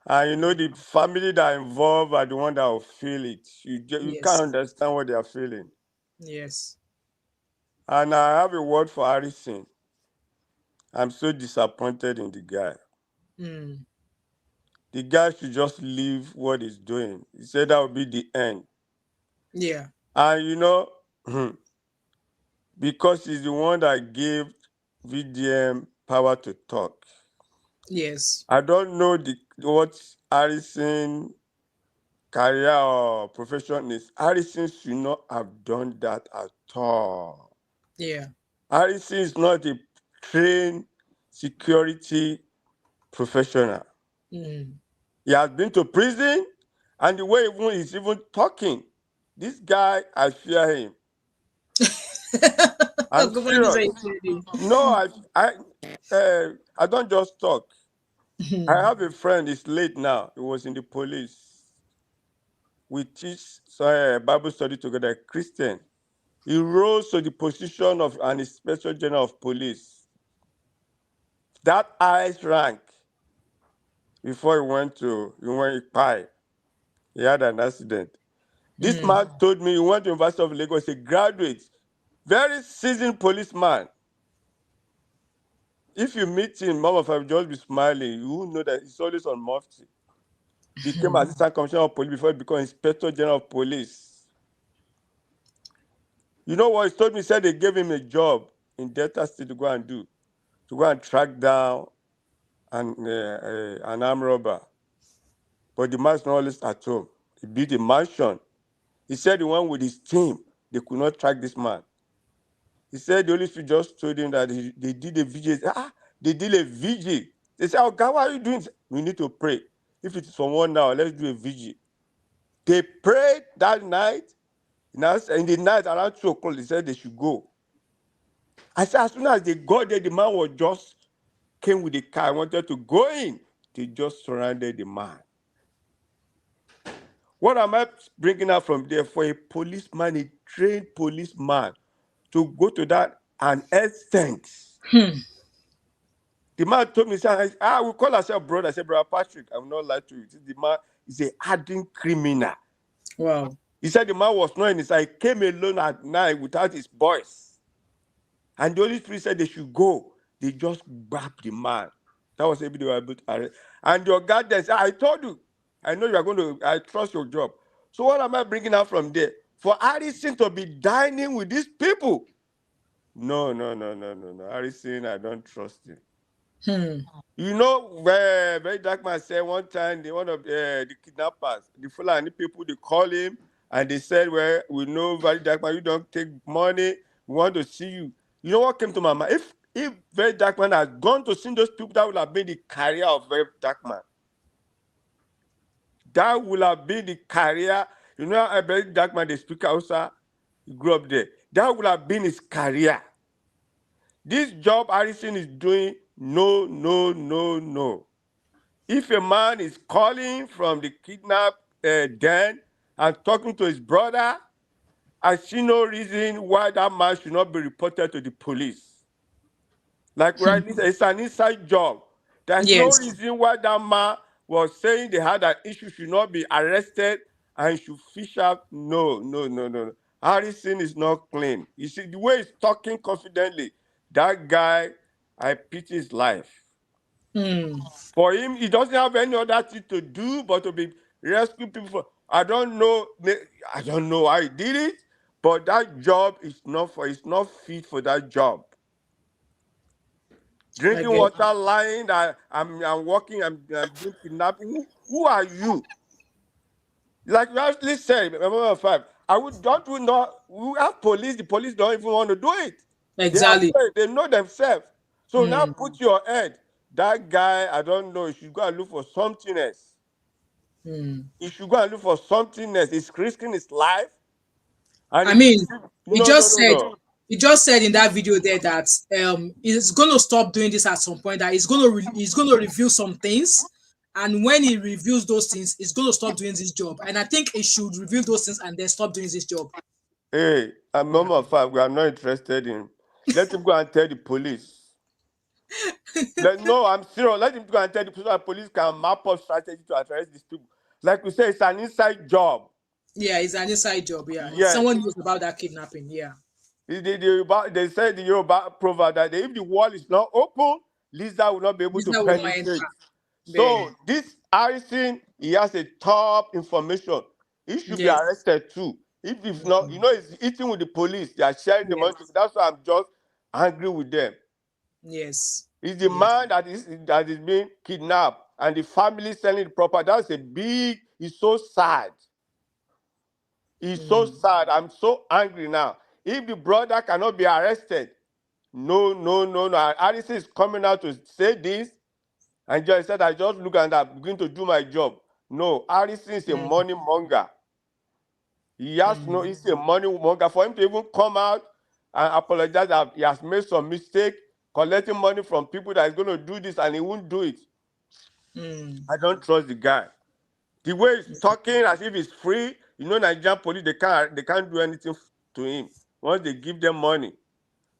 S6: And you know, the family that are involved are the one that will feel it. You can't
S1: yes,
S6: understand what they are feeling.
S1: yes.
S6: And I have a word for Harrison. I'm so disappointed in the guy.
S1: Mm,
S6: The guy should just leave what he's doing. He said that would be the end.
S1: yeah,
S6: And you know, because he's the one that gave VDM power to talk.
S1: yes,
S6: I don't know what Harrison career or profession is. Harrison should not have done that at all.
S1: yeah.
S6: Harrison is not a trained security professional.
S1: Mm.
S6: He has been to prison, and the way even he's even talking, this guy, I fear him. I'm
S1: Good morning, sir.
S6: serious. No, I don't just talk. I have a friend. He's late now. He was in the police. We teach Bible study together. Christian. He rose to the position of an inspector general of police. That highest rank before he went Pai. He had an accident. This
S1: Mm,
S6: man told me he went to University of Lagos, a graduate, very seasoned policeman. If you meet him, Mama, if I just be smiling, you will know that he's always on mufti. Became assistant commissioner of police before he became inspector general of police. You know what he told me? He said they gave him a job in Delta State to go and do, to go and track down an armed robber. But the man's not always at home. He built a mansion. He said he went with his team. They could not track this man. He said the Holy Spirit just told him that they did a vigil. They did a vigil. They said, oh God, what are you doing? We need to pray. If it is for 1 hour, let's do a vigil. They prayed that night. Now, in the night around 2 o'clock, they said they should go. I said, as soon as they got there, the man was just came with the car, wanted to go in. They just surrounded the man. What am I bringing out from there? For a policeman, a trained policeman, to go to that an extent. The man told me, I will call ourselves brother. I said, Brother Patrick, I will not lie to you. The man is a hardened criminal.
S1: wow.
S6: He said the man was not in his house. He came alone at night without his boys. And the Holy Spirit said they should go. They just grabbed the man. That was able they were able to arrest. And your guard said, I told you, I know you are going to, I trust your job. So what am I bringing out from there? For Harrison to be dining with these people. No. Harrison, I don't trust him. You know, VeryDarkMan said one time, one of the kidnappers, the Fulani people, they call him and they said, well, we know VeryDarkMan, you don't take money, we want to see you. You know what came to my mind? If VeryDarkMan had gone to see those people, that would have been the career of VeryDarkMan. That would have been the career. You know, VeryDarkMan, the speaker also, he grew up there. That would have been his career. This job Harrison is doing, no. If a man is calling from the kidnap den and talking to his brother, I see no reason why that man should not be reported to the police. Like rightly said, it's an inside job. There's no
S1: Yes.
S6: reason why that man was saying they had an issue, should not be arrested and should fish out. No. Harrison is not clean. You see, the way he's talking confidently, that guy, I pity his life. For him, he doesn't have any other thing to do but to be rescuing people. I don't know how he did it, but that job is not fit for that job.
S1: I
S6: Drinking
S1: get.
S6: water, lying that I'm walking, I'm being kidnapped. Who are you? Like you actually said, number 5, don't we know we have police, the police don't even want to do it. They are
S1: Exactly.
S6: afraid. They know themselves. So now
S1: Mm,
S6: put your head. That guy, I don't know. You should go and look for something else.
S1: mm.
S6: He should go and look for something else. He's risking his life. And
S1: I
S6: he's
S1: mean, he
S6: no, no,
S1: just
S6: no,
S1: said
S6: no.
S1: he just said in that video there that he's gonna stop doing this at some point. That he's gonna review some things, and when he reviews those things, he's gonna stop doing this job. And I think he should review those things and then stop doing this job.
S6: Hey, I'm
S1: Yeah.
S6: number five. We are not interested in. Let him go and tell the police. No, I'm serious. Let him go and tell the police so that police can map up strategy to arrest these people. Like we say, it's an inside job.
S1: Yeah, it's an inside job. Yeah,
S6: Yes.
S1: someone knows about that kidnapping. Yeah,
S6: They said the Yoruba proverb that if the wall is not open, Lisa will not be able
S1: this
S6: to
S1: guy will not enter.
S6: penetrate.
S1: Yeah.
S6: So this Harrison, he has a top information. He should be
S1: Yes.
S6: arrested too. If not, he's eating with the police. They are sharing the money.
S1: Yes.
S6: That's why I'm just angry with them.
S1: Yes.
S6: It's the
S1: Yes.
S6: man that is being kidnapped and the family selling the property. That's a big. It's so sad. It's so sad. I'm so angry now. If the brother cannot be arrested, no, no, no, no. Harrison is coming out to say this, and just said, I just look and I'm going to do my job. No, Harrison is a money monger. He has no, he's a money monger. For him to even come out and apologize that he has made some mistake, collecting money from people that is going to do this and he won't do it. I don't trust the guy. The way he's talking as if he's free, Nigerian police, they can't do anything to him once they give them money.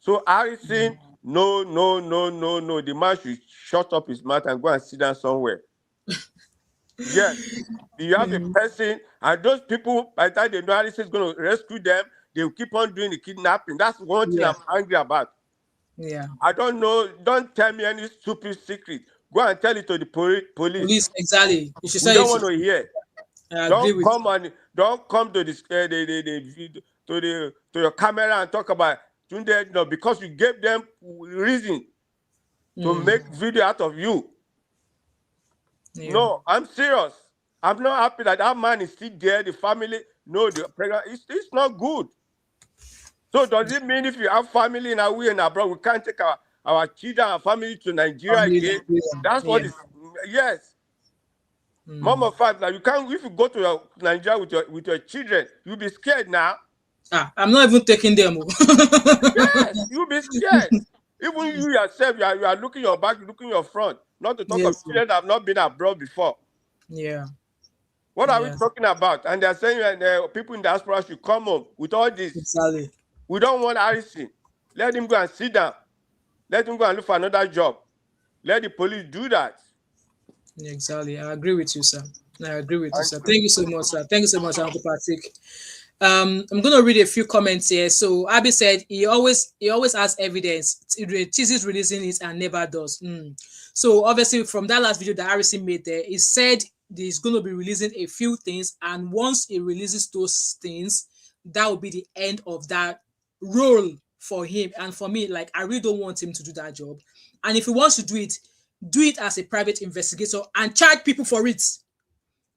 S6: So Harrison, no, no, no, no, no. The man should shut up his mouth and go and sit down somewhere. Yes. You have a person, and those people, by the time they know Harrison is going to rescue them, they will keep on doing the kidnapping. That's one thing
S1: Yeah.
S6: I'm angry about.
S1: Yeah.
S6: I don't know. Don't tell me any stupid secret. Go and tell it to the police.
S1: Police. Exactly. You should
S6: We
S1: say
S6: don't
S1: it.
S6: want to hear.
S1: I agree
S6: Don't
S1: with
S6: come on. Don't come to this to your camera and talk about Tunde. No, because you gave them reason to make video out of you.
S1: you. Yeah.
S6: No, I'm serious. I'm not happy that man is still there. The family, no, the pregnant. It's not good. So does it mean if you have family in Awi and abroad, we can't take our children and family to Nigeria
S1: Family
S6: again?
S1: Nigeria.
S6: That's what is. Yes. Mama fact that you can't. If you go to Nigeria with your children, you'll be scared now.
S1: I'm not even taking them.
S6: Yes, you'll be scared. Even you yourself, you are looking your back, looking your front. Not to talk of
S1: Yes.
S6: children that have not been abroad before.
S1: Yeah.
S6: What are we
S1: Yes.
S6: talking about? And they're saying people in diaspora should come home with all this.
S1: Exactly.
S6: We don't want Harrison. Let him go and sit down. Let him go and look for another job. Let the police do that.
S1: Exactly. I agree with you, sir. I agree with you, sir. Thank you so much, sir. Thank you so much, Uncle Patrick. I'm gonna read a few comments here. So Abby said he always has evidence. It teases releasing it and never does. So obviously from that last video that Harrison made there, he said he's gonna be releasing a few things, and once he releases those things, that will be the end of that role for him. And for me, like, I really don't want him to do that job. And if he wants to do it as a private investigator and charge people for it.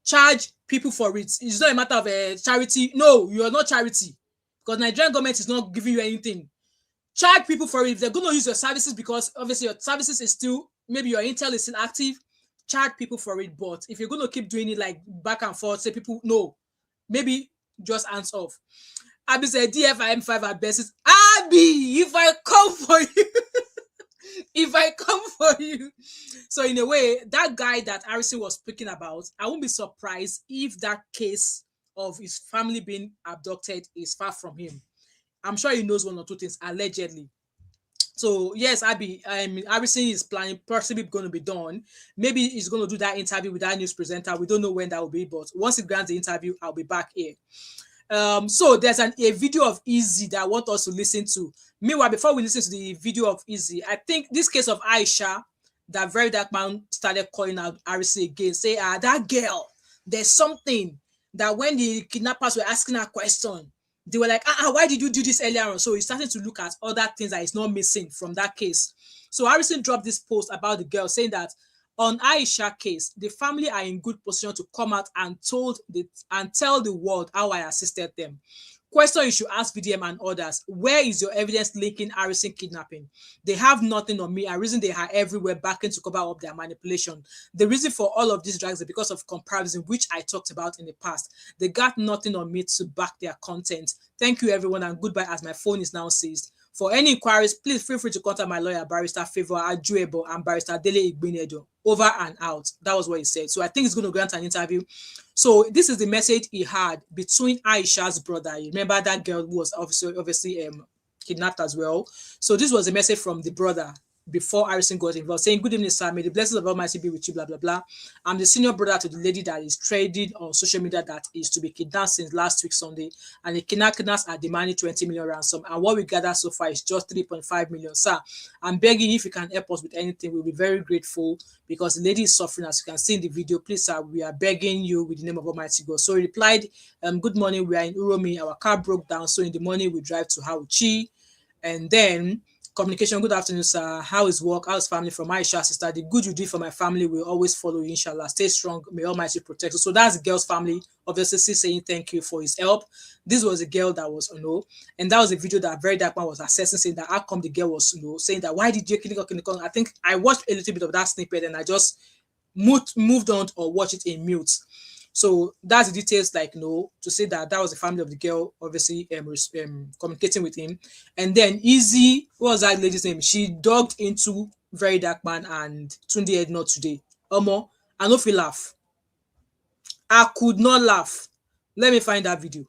S1: Charge people for it. It's not a matter of a charity. No, you are not charity, because Nigerian government is not giving you anything. Charge people for it. If they're going to use your services, because obviously your services is still, maybe your intel is still active, charge people for it. But if you're going to keep doing it like back and forth, say people, no, maybe just hands off. Abby said DFIM5 at best. Abby, if I come for you, if I come for you. So in a way, that guy that Harrison was speaking about, I won't be surprised if that case of his family being abducted is far from him. I'm sure he knows one or two things, allegedly. So yes, Harrison is planning, possibly going to be done. Maybe he's going to do that interview with that news presenter. We don't know when that will be, but once he grants the interview, I'll be back here. So there's a video of Easy that I want us to listen to. Meanwhile, before we listen to the video of Easy, I think this case of Aisha, that VeryDarkMan started calling out Harrison again, say, that girl, there's something that when the kidnappers were asking her question, they were like, why did you do this earlier on? So he started to look at other things that is not missing from that case. So Harrison dropped this post about the girl saying that on Aisha case, the family are in good position to come out and tell the world how I assisted them. Question you should ask VDM and others: where is your evidence linking Harrison kidnapping? They have nothing on me. A reason they are everywhere backing to cover up their manipulation. The reason for all of these drags is because of comparison, which I talked about in the past. They got nothing on me to back their content. Thank you, everyone, and goodbye, as my phone is now seized. For any inquiries, please feel free to contact my lawyer, Barrister Favor Ajuebo and Barrister Dele Igbinedo. Over and out. That was what he said. So I think he's going to grant an interview. So this is the message he had between Aisha's brother. You remember that girl who was obviously kidnapped as well. So this was a message from the brother before Harrison got involved, saying, "Good evening, sir. May the blessings of Almighty be with you, blah, blah, blah. I'm the senior brother to the lady that is traded on social media that is to be kidnapped since last week, Sunday. And the kidnappers are demanding 20 million ransom. And what we gather so far is just 3.5 million. Sir, I'm begging if you can help us with anything, we'll be very grateful because the lady is suffering, as you can see in the video. Please, sir, we are begging you with the name of Almighty God." So he replied, "Good morning. We are in Uromi. Our car broke down. So in the morning, we drive to Hauchi." And then communication: "Good afternoon, sir. How is work? How is family?" From Aisha, "Sister, the good you do for my family will always follow you, inshallah. Stay strong. May Almighty protect you." So that's the girl's family, obviously saying thank you for his help. This was a girl that was, and that was a video that VeryDarkMan was assessing, saying that how come the girl was, saying that why did you kill? I think I watched a little bit of that snippet and I just moved on or watch it in mute. So that's the details, like, to say that that was the family of the girl, obviously communicating with him. And then Easy, what was that lady's name? She dug into VeryDarkMan and Tunde Ednor today. Omo, I no feel laugh. I could not laugh. Let me find that video.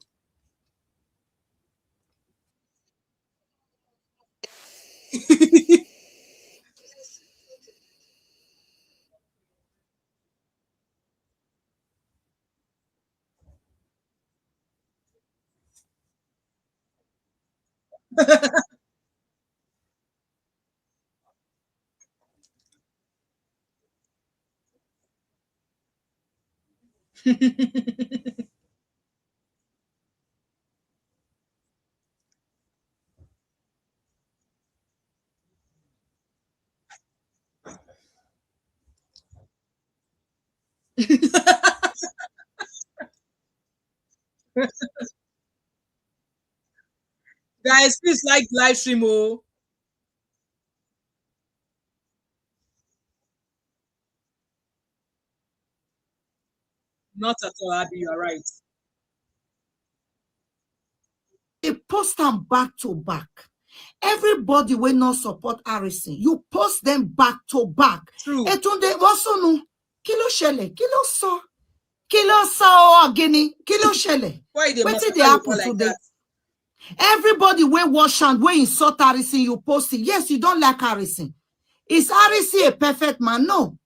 S1: Guys, please like the live stream. Oh, not at all, Abby, you are right.
S7: They post them back to back. Everybody will not support Harrison. You post them back to back.
S1: True.
S7: Etunde wasonu kilo shele kilo so agini kilo shele.
S1: Why they
S7: What
S1: must
S7: did they happen
S1: like
S7: today?
S1: that?
S7: Everybody will wash and will insult Harrison. You post it. Yes, you don't like Harrison. Is Harrison a perfect man? No.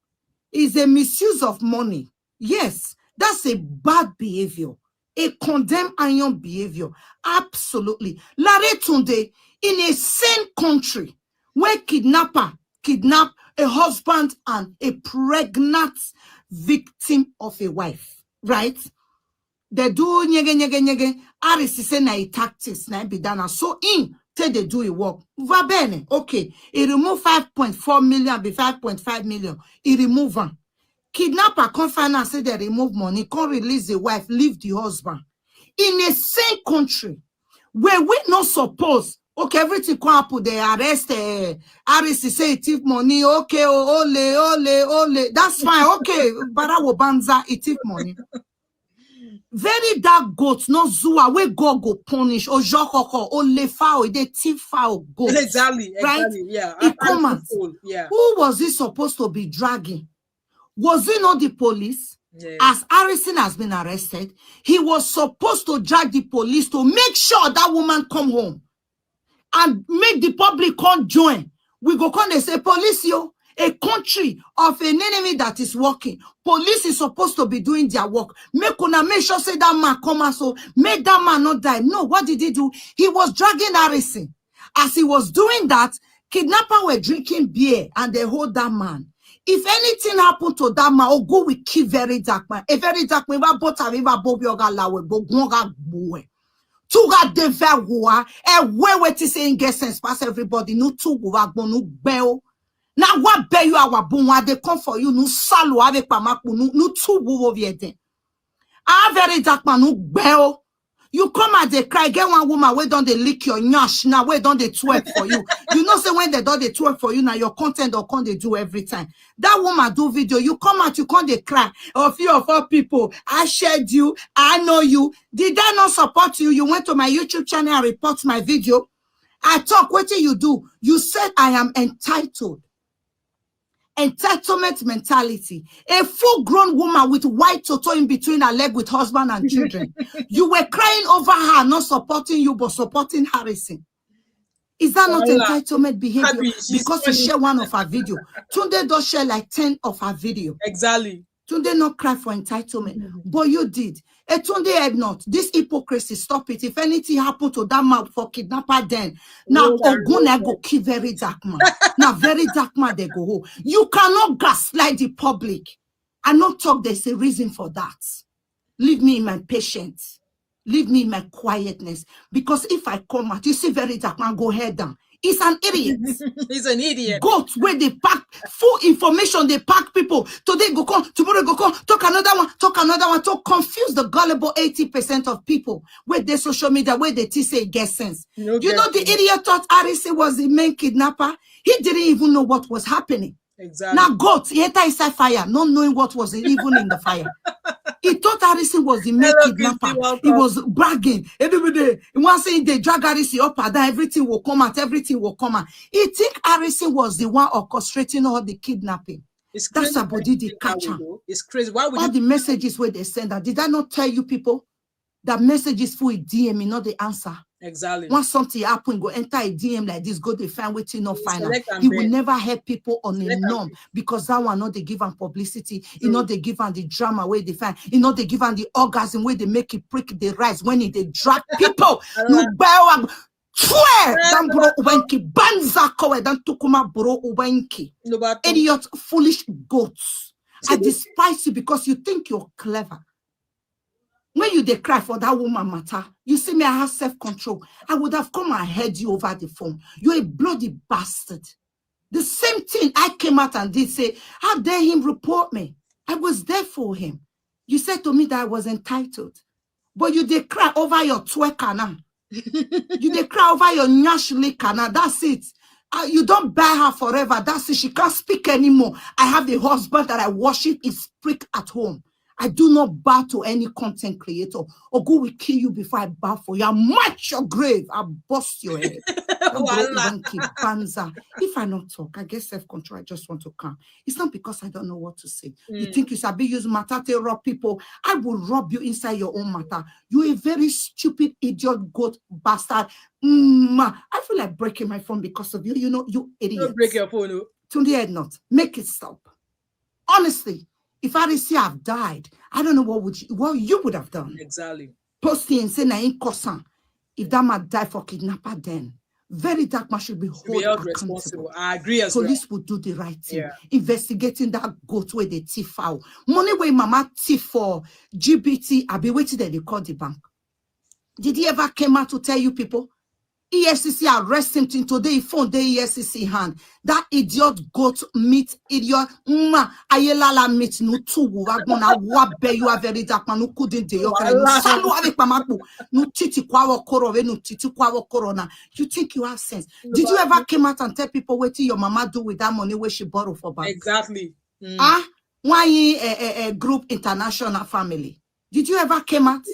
S7: It's a misuse of money. Yes, that's a bad behavior. A condemned iron behavior. Absolutely. Lare Tunde, in a sane country where kidnapper kidnap a husband and a pregnant victim of a wife, right? They do nyege. Harris say na tactics na be done. So in till they do it work. Va bene. Okay. He remove 5.4 million, be 5.5 million. He remove one. Kidnapper come find and say they remove money, can't release the wife, leave the husband. In a same country where we not suppose, okay, everything come happen, they arrest Harris say thief money, okay, ole. That's fine, okay, Barawo Banza, he thief money. Very dark goats, no zua, where God go punish, or jokoko, or le foul, they thief foul goats.
S1: Exactly,
S7: right?
S1: Yeah.
S7: He comment.
S1: Yeah.
S7: Who was he supposed to be dragging? Was it not the police?
S1: Yeah.
S7: As Harrison has been arrested, he was supposed to drag the police to make sure that woman come home and make the public come join. We go come and say, police, yo, a country of an enemy that is working. Police is supposed to be doing their work. Make sure say that man come and so make that man not die. No, what did he do? He was dragging Harrison. As he was doing that, kidnappers were drinking beer and they hold that man. If anything happened to that man, go with kill VeryDarkMan. A VeryDarkMan, Tuga de verwa, where to say in guessing pass everybody, no two no bell. Now what bear you our bunwa, they come for you, no salo, ave pamaku, no two wo vieten. A VeryDarkMan, no bell. You come at the cry, get one woman where don't they lick your nyash now, where don't they twerk for you. You know, say when they don't they twerk for you now, your content or can't they do every time. That woman do video, you come out, you can't they cry. A few of our people, I shared you, I know you. Did I not support you? You went to my YouTube channel and report my video. I talk, what do? You said I am entitled. Entitlement mentality. A full-grown woman with white toto in between her leg with husband and children. You were crying over her, not supporting you, but supporting Harrison. Is that not entitlement behavior? Because you share one of her video. Tunde does share like 10 of her video.
S1: Exactly.
S7: Tunde not cry for entitlement, but you did. And Tunde had not. This hypocrisy, stop it. If anything happened to that man for kidnapper, then now Oguna go kill VeryDarkMan. Now VeryDarkMan they go home. You cannot gaslight the public. I not talk. There's a reason for that. Leave me in my patience. Leave me in my quietness. Because if I come out, you see VeryDarkMan go head down. He's an idiot.
S1: He's an idiot.
S7: Goats where they pack full information, they pack people. Today go come, tomorrow go come, talk another one, to confuse the gullible 80% of people with their social media, where they say it gets sense. You know the idiot thought Harrison was the main kidnapper. He didn't even know what was happening.
S1: Exactly.
S7: Now goats, he entered inside fire, not knowing what was even in the fire. He thought Harrison was the main kidnapper. He was bragging. Everybody, once they drag Harrison up and down, everything will come out, He think Harrison was the one orchestrating all the kidnapping. That's a body they catch him.
S1: It's crazy. Why would
S7: all the messages where they send that? Did I not tell you people that messages for a DM, not the answer?
S1: Exactly.
S7: Once something happen, go enter a DM like this, go they find waiting not final. He will never help people on a norm because that one not they give them publicity, you know they give them the drama where they find, you know they give them the orgasm where they make it prick the rise when they drag people. No bow swear dan bro ubenki banza kowe dan tukuma bro ubenki. Idiot foolish goats. I despise you because you think you're clever. When you cry for that woman matter, you see me, I have self-control. I would have come and heard you over the phone. You're a bloody bastard. The same thing I came out and did say, how dare him report me? I was there for him. You said to me that I was entitled. But you cry over your twerker now. You cry over your nyash liquor now. That's it. You don't bear her forever. That's it. She can't speak anymore. I have a husband that I worship is prick at home. I do not bow to any content creator. Ogu will kill you before I bow for you. I'll match your grave. I'll bust your head. If I not talk, I get self-control. I just want to come. It's not because I don't know what to say. You think you sabi use matter to rob people. I will rob you inside your own matter. You're a very stupid, idiot, goat, bastard. I feel like breaking my phone because of you. You know, you idiot.
S1: Don't break your phone.
S7: To the head not. Make it stop. Honestly. If I didn't see I've died, I don't know what you would have done.
S1: Exactly.
S7: Posting and saying I ain't cousin. If that man die for kidnapper, then VeryDarkMan should be held responsible.
S1: I agree as
S7: Police would do the right thing. Yeah. Investigating that goat where they thief out. Money where mama thief for GBT, I'll be waiting that they call the bank. Did he ever came out to tell you people? EFCC arrest him today. He found the EFCC hand. That idiot goat meat idiot. Ayelala meat no tubu. Wagona wabe you are VeryDarkMan no couldn't do. Salu avec mamaku. No titi kwawo koro we no titi kwawo corona. You think you have sense? Did you ever come out and tell people what your mama do with that money where she borrow for bank?
S1: Exactly.
S7: Why a group international family? Did you ever come out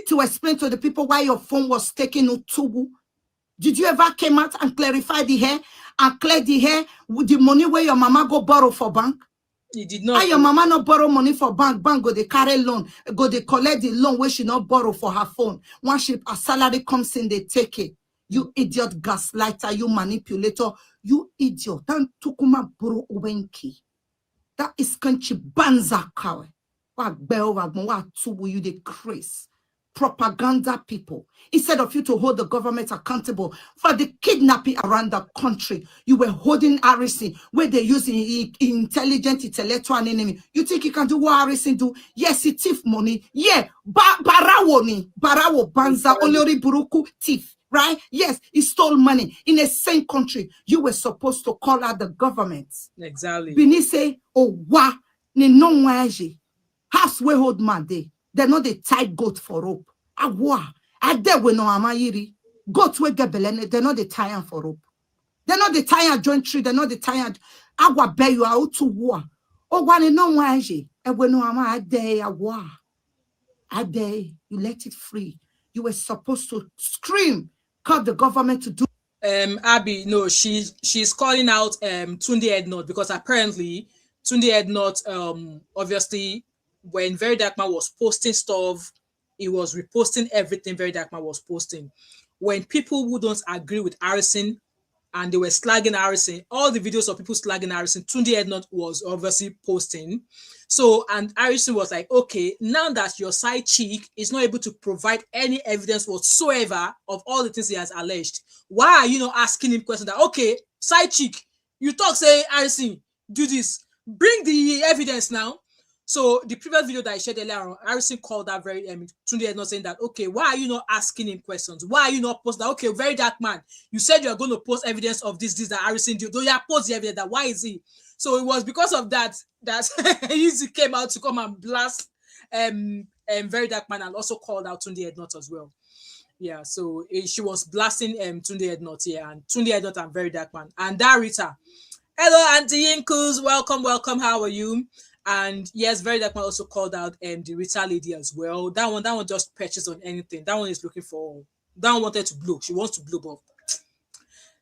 S7: to explain to the people why your phone was taken no tubu? Did you ever came out and clarify the hair and clear the hair with the money where your mama go borrow for bank?
S1: You did not.
S7: And your mama not borrow money for bank. Bank go they carry loan. Go they collect the loan where she not borrow for her phone. Once a salary comes in, they take it. You idiot gaslighter, you manipulator, you idiot. That tukuma bro ubenki. That is country banza kawe. What bell what tubu you the craze. Propaganda people. Instead of you to hold the government accountable for the kidnapping around the country, you were holding Harrison where they use intelligent intellectual enemy. You think you can do what Harrison do? Yes, he thief money. Yeah, barawo banza olori buruku thief. Right? Yes, he stole money in the same country. You were supposed to call out the government.
S1: Exactly.
S7: Bini say, oh wa ni no waji. House we hold man day. They're not the tight goat for rope. Awa. Ade we no amayiri. Goat we gebelene, they're not the tire for rope. They're not the tire joint tree, they're not the tire. Agua be you out to war. Oh, one no waji. And we no ama ade a war. Ade, you let it free. You were supposed to scream, call the government to do.
S1: Abby, no, she's calling out Tunde Ednut, because apparently Tunde Ednut, obviously when VeryDarkMan was posting stuff, he was reposting everything VeryDarkMan was posting. When people who don't agree with Harrison and they were slagging Harrison, all the videos of people slagging Harrison, Tunde Ednut was obviously posting. So, and Harrison was like, okay, now that your side chick is not able to provide any evidence whatsoever of all the things he has alleged, why are you not asking him questions that, okay, side chick, you talk, say, Harrison, do this, bring the evidence now. So the previous video that I shared earlier on, Harrison called that very Tunde Ednut saying that, okay, why are you not asking him questions? Why are you not posting that? Okay, VeryDarkMan, you said you're going to post evidence of this that Harrison did. Though you post the evidence, that why is he? So it was because of that he came out to come and blast VeryDarkMan, and also called out Tunde Ednut as well. Yeah, so she was blasting Tunde Ednut here, and Tunde Ednut and VeryDarkMan. And Darita, hello, Auntie Yinkles, welcome. How are you? And yes, VeryDarkMan also called out the Rita lady as well. That one just purchased on anything. That one is looking for. That one wanted to blow. She wants to blow up.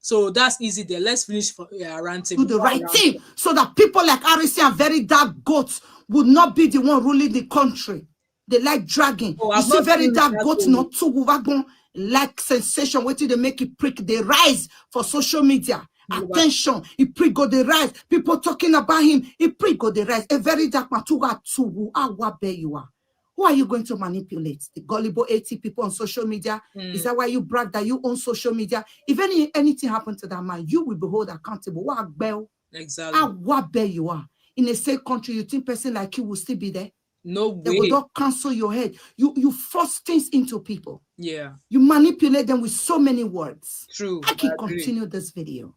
S1: So that's easy there. Let's finish for ranting.
S7: Do the right thing so that people like Harrison and Very Dark Goats would not be the one ruling the country. They like dragging. You see, Very Dark Goats not too wagon like sensation. Wait till they make it prick. They rise for social media. Attention, he prick go the rise. People talking about him, he prick go the rise. A Very Dark matuga tu awabe you are. Who are you going to manipulate? The gullible 80 people on social media? Is that why you brag that you own social media? If anything happened to that man, you will be held accountable. What bell?
S1: Exactly.
S7: What bell you are? In a safe country, you think person like you will still be there?
S1: No way.
S7: They will not cancel your head. You force things into people.
S1: Yeah.
S7: You manipulate them with so many words.
S1: True.
S7: I can continue this video.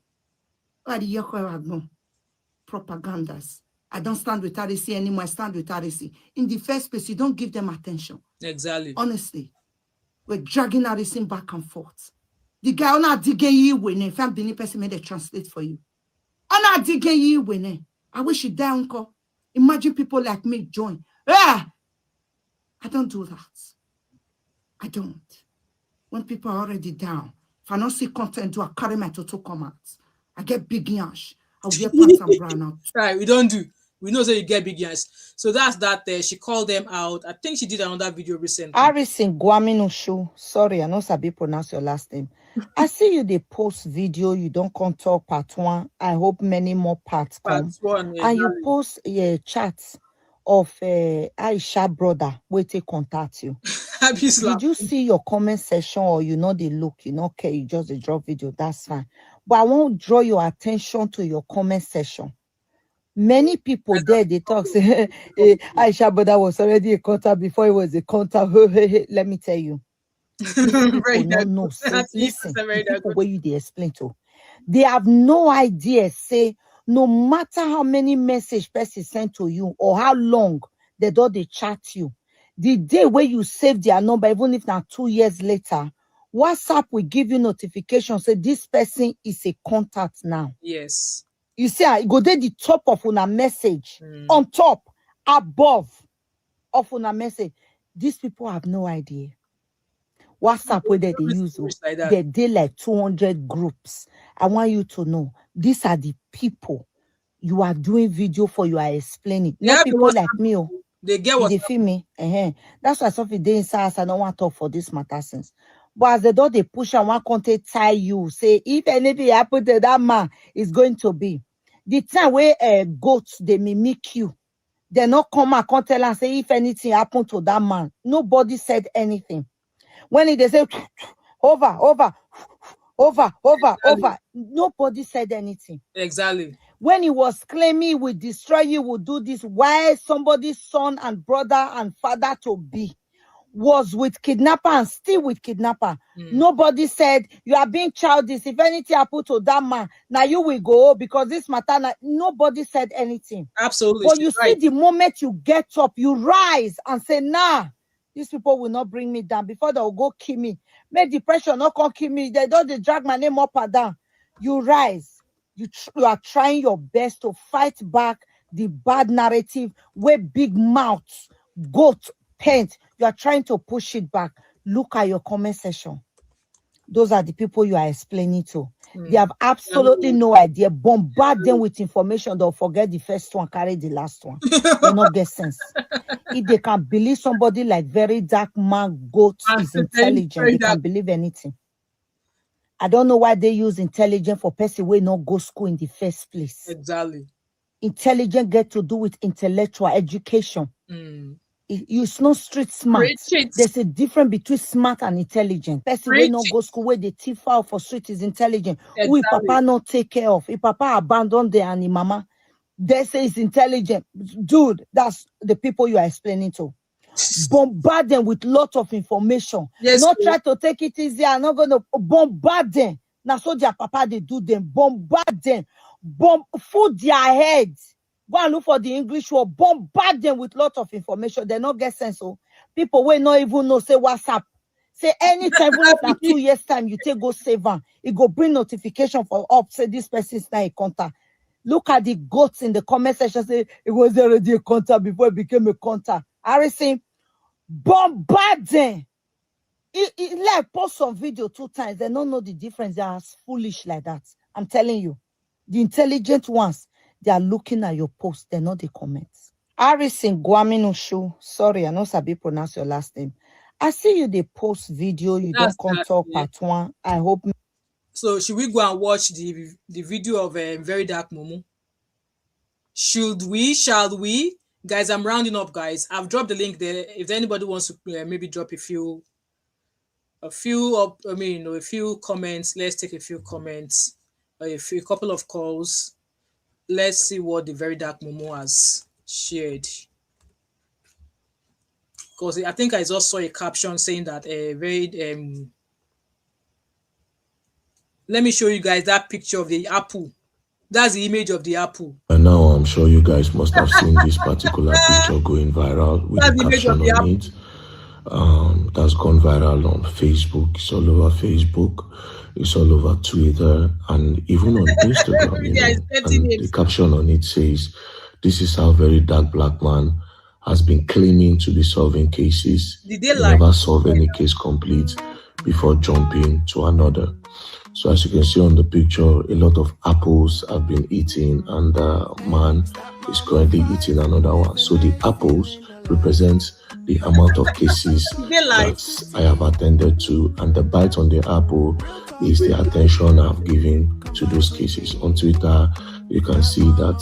S7: Propagandas. I don't stand with RC anymore. I stand with RC. In the first place, you don't give them attention.
S1: Exactly.
S7: Honestly, we're dragging RC back and forth. The guy on our digging you winning. If I'm being person made a translate for you. On our digging you winning. I wish you die, uncle. Imagine people like me join. I don't do that. I don't. When people are already down, if I don't see content, I carry my total comments. I get big yash. I'll get pants and brown out.
S1: Right, we don't do. We know that you get big yash. So that's that. She called them out. I think she did another video recently.
S8: Harrison Gwamnishu. Sorry, I know Sabi pronounce your last name. I see you they post video. You don't come talk part 1. I hope many more parts come.
S1: Part 1,
S8: and you post chats of Aisha brother where they contact you. Did you see your comment section, or you know they look, you know, okay, you just drop video, that's fine. But I won't draw your attention to your comment section. Many people there, they talk, say, Aisha brother was already a contact before he was a contact. Let me tell you. People don't know. Say, listen, the people where you they explain to. They have no idea, say, no matter how many message person sent to you or how long they chat you, the day where you save their number, even if now 2 years later, WhatsApp will give you notification, say this person is a contact now.
S1: Yes.
S8: You see, I go there the top of una message, on top, above of una message. These people have no idea. WhatsApp where they use, they like 200 groups. I want you to know, these are the people you are doing video for, you are explaining.
S1: Yeah,
S8: not people like me.
S1: They get what
S8: they feel me. That's why some day inside I don't want to talk for this matter since. But as the door they push and one content tie you, say if anything happen to that man, it's going to be the time where goats they mimic you. They not come and come tell and say if anything happened to that man. Nobody said anything. When they say over, nobody said anything.
S1: Exactly.
S8: When he was claiming he would destroy you, would do this, why somebody's son and brother and father to be was with kidnapper and still with kidnapper. Nobody said you are being childish. If anything happened to that man, now you will go because this matter. Nobody said anything.
S1: Absolutely.
S8: But you see, the moment you get up, you rise and say, nah, These people will not bring me down. Before they'll go kill me. Make depression not come kill me. They don't drag my name up and down. You rise. You are trying your best to fight back the bad narrative where big mouths, goat, paint. You are trying to push it back. Look at your comment section. Those are the people you are explaining to. They have absolutely no idea. Bombard them with information. They'll forget the first one, carry the last one. They not get sense. If they can believe somebody like VeryDarkMan goat is intelligent, they can believe anything. I don't know why they use intelligent for person who not go school in the first place.
S1: Exactly.
S8: Intelligent get to do with intellectual education. It's not street smart. There's a difference between smart and intelligent. Person will not go school where the thief out for street is intelligent. Exactly. Who if papa not take care of. If papa abandon the and mama, they say it's intelligent. Dude, that's the people you are explaining to. Bombard them with lots of information. Yes, not try to take it easy. I'm not going to bombard them. Now, so their papa, they do them. Bombard them. Food their heads. Go and look for the English word. Bombard them with lots of information. They not get sense. So people will not even know, say WhatsApp. Say anytime, after 2 years time, you take go save them. It go bring notification for up. Say this person is not a contact. Look at the goats in the comment section. Say it was already a contact before it became a contact. Harrison, bombard them. It like post some video 2 times. They don't know the difference. They are as foolish like that. I'm telling you. The intelligent ones, they are looking at your post. They're not the comments. Harrison Gwamnishu. Sorry, I know Sabi pronounce your last name. I see you they post video. You don't come talk part 1. I hope.
S1: So should we go and watch the video of VeryDarkMan? Should we? Shall we? Guys, I'm rounding up, guys. I've dropped the link there. If anybody wants to maybe drop a few comments, let's take a few comments, a couple of calls. Let's see what the VeryDarkMan has shared. Because I think I just saw a caption saying that let me show you guys that picture of the apple. That's the image of the apple.
S9: And now I'm sure you guys must have seen this particular picture going viral with the caption on it. That's gone viral on Facebook. It's all over Facebook. It's all over Twitter and even on Instagram. And the caption on it says, "This is how VeryDarkMan has been claiming to be solving cases. He never solve any case complete before jumping to another." So as you can see on the picture, a lot of apples have been eaten and the man is currently eating another one. So the apples represent the amount of cases that I have attended to, and the bite on the apple is the attention I've given to those cases. On Twitter, you can see that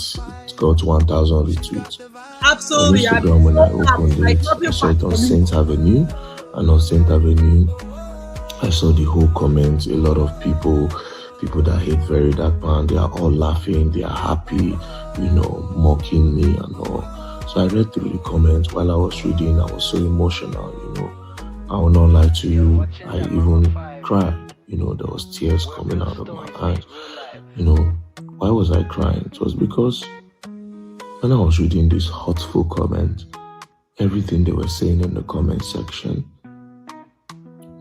S9: it's got 1,000 retweets.
S1: Absolutely.
S9: On Instagram, when I opened it, I saw it on Saint Avenue, and on Saint Avenue, I saw the whole comments. A lot of people that hate VeryDarkMan, they are all laughing, they are happy, mocking me and all. So I read through the comments. While I was reading, I was so emotional, I will not lie to you. I even cried, there was tears coming out of my eyes. Why was I crying? It was because when I was reading this hurtful comment, everything they were saying in the comment section,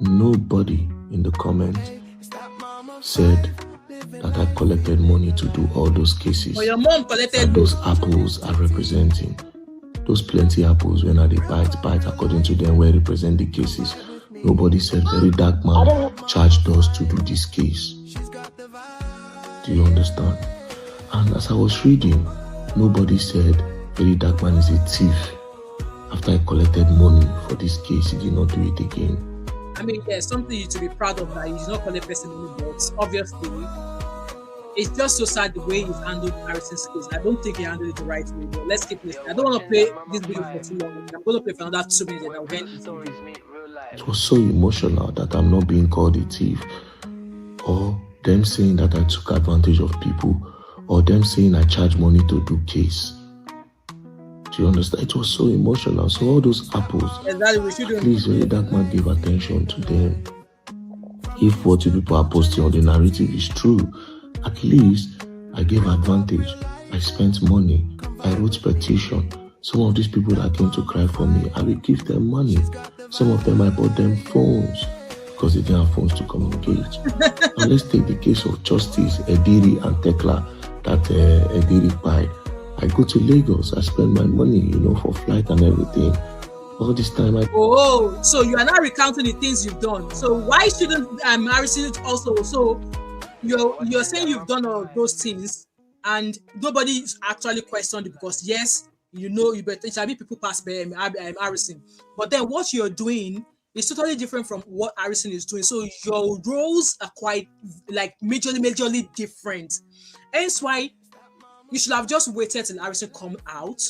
S9: nobody in the comments said that I collected money to do all those cases.
S1: Well, your mom collected
S9: and those apples are representing. Those plenty apples when they bite according to them where represent the cases. Nobody said VeryDarkMan charged us to do this case. Do you understand? And as I was reading, nobody said VeryDarkMan is a thief. After I collected money for this case, he did not do it again.
S1: I mean, there's something to be proud of that you did not collect person money, but obviously, it's just so sad the way he's handled Harrison's case. I don't think he handled it the right way, but let's keep listening. I don't want to play this video for too long. I'm going to play for another 2 minutes and I'll end this video.
S9: It was so emotional that I'm not being called a thief, or them saying that I took advantage of people, or them saying I charge money to do case. Do you understand? It was so emotional. So all those apples, please, VeryDarkMan give attention to them. If what you people are posting on the narrative is true, at least I gave advantage. I spent money. I wrote petition. Some of these people that came to cry for me, I will give them money. Some of them, I bought them phones because they didn't have phones to communicate. Now let's take the case of Justice, Ediri and Tekla that Ediri died. I go to Lagos, I spend my money, for flight and everything. All this time
S1: so you are not recounting the things you've done. So why shouldn't Harrison also? So you're saying you've done all of those things and nobody actually questioned it because yes, you better shall be people pass by Harrison. But then what you're doing is totally different from what Harrison is doing. So your roles are quite like majorly different. Hence why you should have just waited till Harrison comes out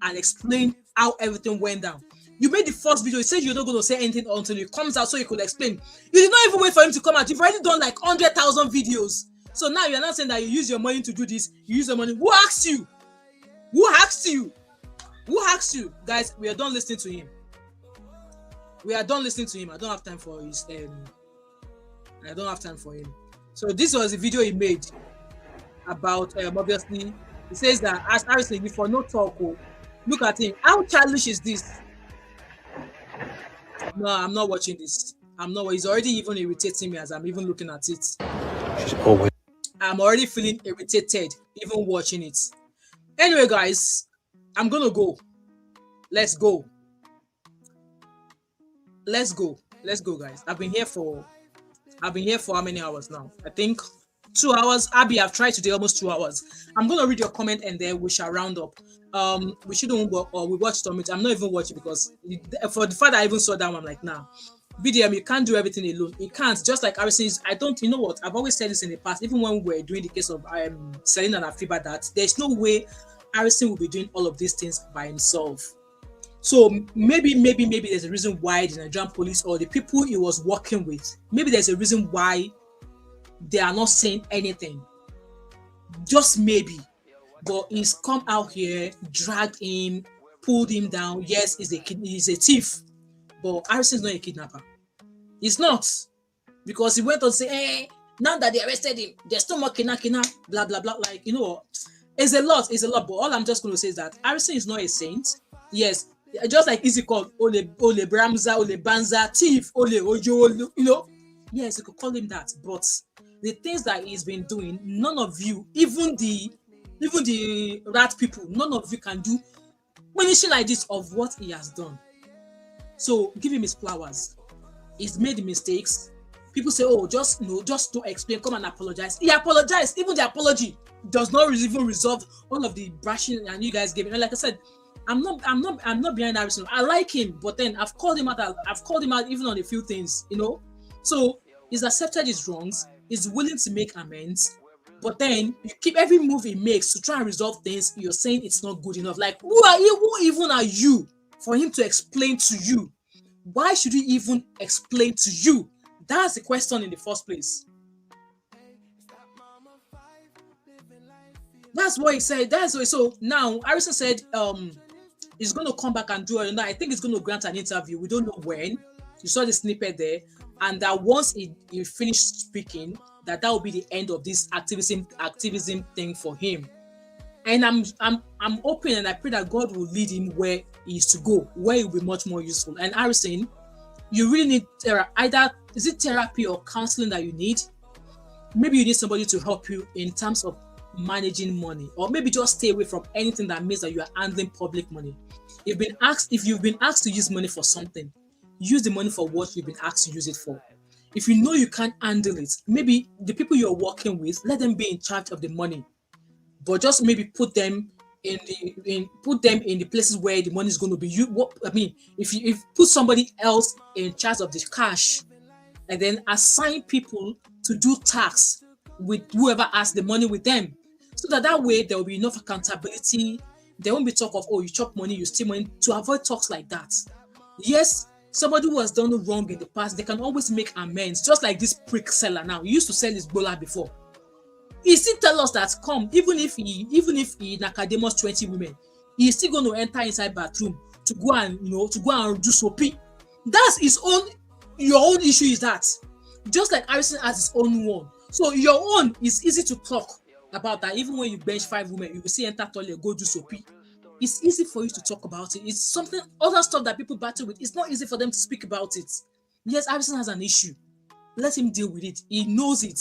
S1: and explain how everything went down. You made the first video, you said you're not going to say anything until it comes out so you could explain. You did not even wait for him to come out. You've already done like 100,000 videos. So now you're not saying that you use your money to do this. You use your money. Who asked you? Who asked you? Who asked you? Guys, we are done listening to him. I don't have time for his I don't have time for him. So this was the video he made about obviously he says that as Harrison before no talk. Look at him. How childish is this? No, I'm not watching this. He's already even irritating me as I'm even looking at it. I'm already feeling irritated even watching it. Anyway, guys, I'm gonna go. Let's go, guys. I've been here for how many hours now? I think 2 hours. Abby, I've tried today almost 2 hours. I'm gonna read your comment and then we shall round up. We shouldn't go or we watched on it. I'm not even watching because for the fact that I even saw that one, I'm like, nah. BDM, you can't do everything alone. You can't. Just like Harrison is, you know what? I've always said this in the past, even when we were doing the case of Selena and Afiba, that there's no way Harrison will be doing all of these things by himself. So maybe there's a reason why the Nigerian police or the people he was working with, maybe there's a reason why they are not saying anything. Just maybe. But he's come out here, dragged him, pulled him down. Yes, he's a thief. But Harrison is not a kidnapper. He's not. Because he went on to say, hey, now that they arrested him, there's no more kidnapping, blah, blah, blah. Like, it's a lot. But all I'm just going to say is that Harrison is not a saint. Yes, just like Izzy called Ole Bramza, Ole Banza, thief, Ole Ojo, Yes, you could call him that. But the things that he's been doing, none of you, even the rat people, none of you can do anything like this of what he has done. So give him his flowers. He's made mistakes. People say, oh, just don't explain, come and apologize. He apologized. Even the apology does not even resolve all of the brushing and you guys gave him. And like I said, I'm not behind Harrison. I like him, but then I've called him out even on a few things, So he's accepted his wrongs, he's willing to make amends, but then you keep every move he makes to try and resolve things, you're saying it's not good enough. Like, who even are you for him to explain to you? Why should he even explain to you? That's the question in the first place. That's what he said. So now Harrison said he's going to come back and do it. I think he's going to grant an interview. We don't know when. You saw the snippet there, and that once he finished speaking, that will be the end of this activism thing for him. And I'm hoping and I pray that God will lead him where he is to go, where he will be much more useful. And Harrison, you really need either is it therapy or counseling that you need? Maybe you need somebody to help you in terms of managing money, or maybe just stay away from anything that means that you are handling public money. If you've been asked to use money for something, use the money for what you've been asked to use it for. If you know you can't handle it, maybe the people you're working with, let them be in charge of the money, but just maybe put them in the places where the money is going to be used. If you put somebody else in charge of the cash, and then assign people to do tasks with whoever has the money with them, so that way there will be enough accountability. There won't be talk of, oh, you chop money, you steal money, to avoid talks like that. Yes, somebody who has done wrong in the past, they can always make amends, just like this prick seller now. He used to sell his bola before. He still tell us that even if he Nakademus 20 women, he's still going to enter inside bathroom to go and do soapy. That's his own. Your own issue is that, just like Harrison has his own one. So your own is easy to talk about that. Even when you bench 5 women, you will see enter toilet, go do soapy. It's easy for you to talk about it. It's something, other stuff that people battle with. It's not easy for them to speak about it. Yes, Harrison has an issue. Let him deal with it. He knows it.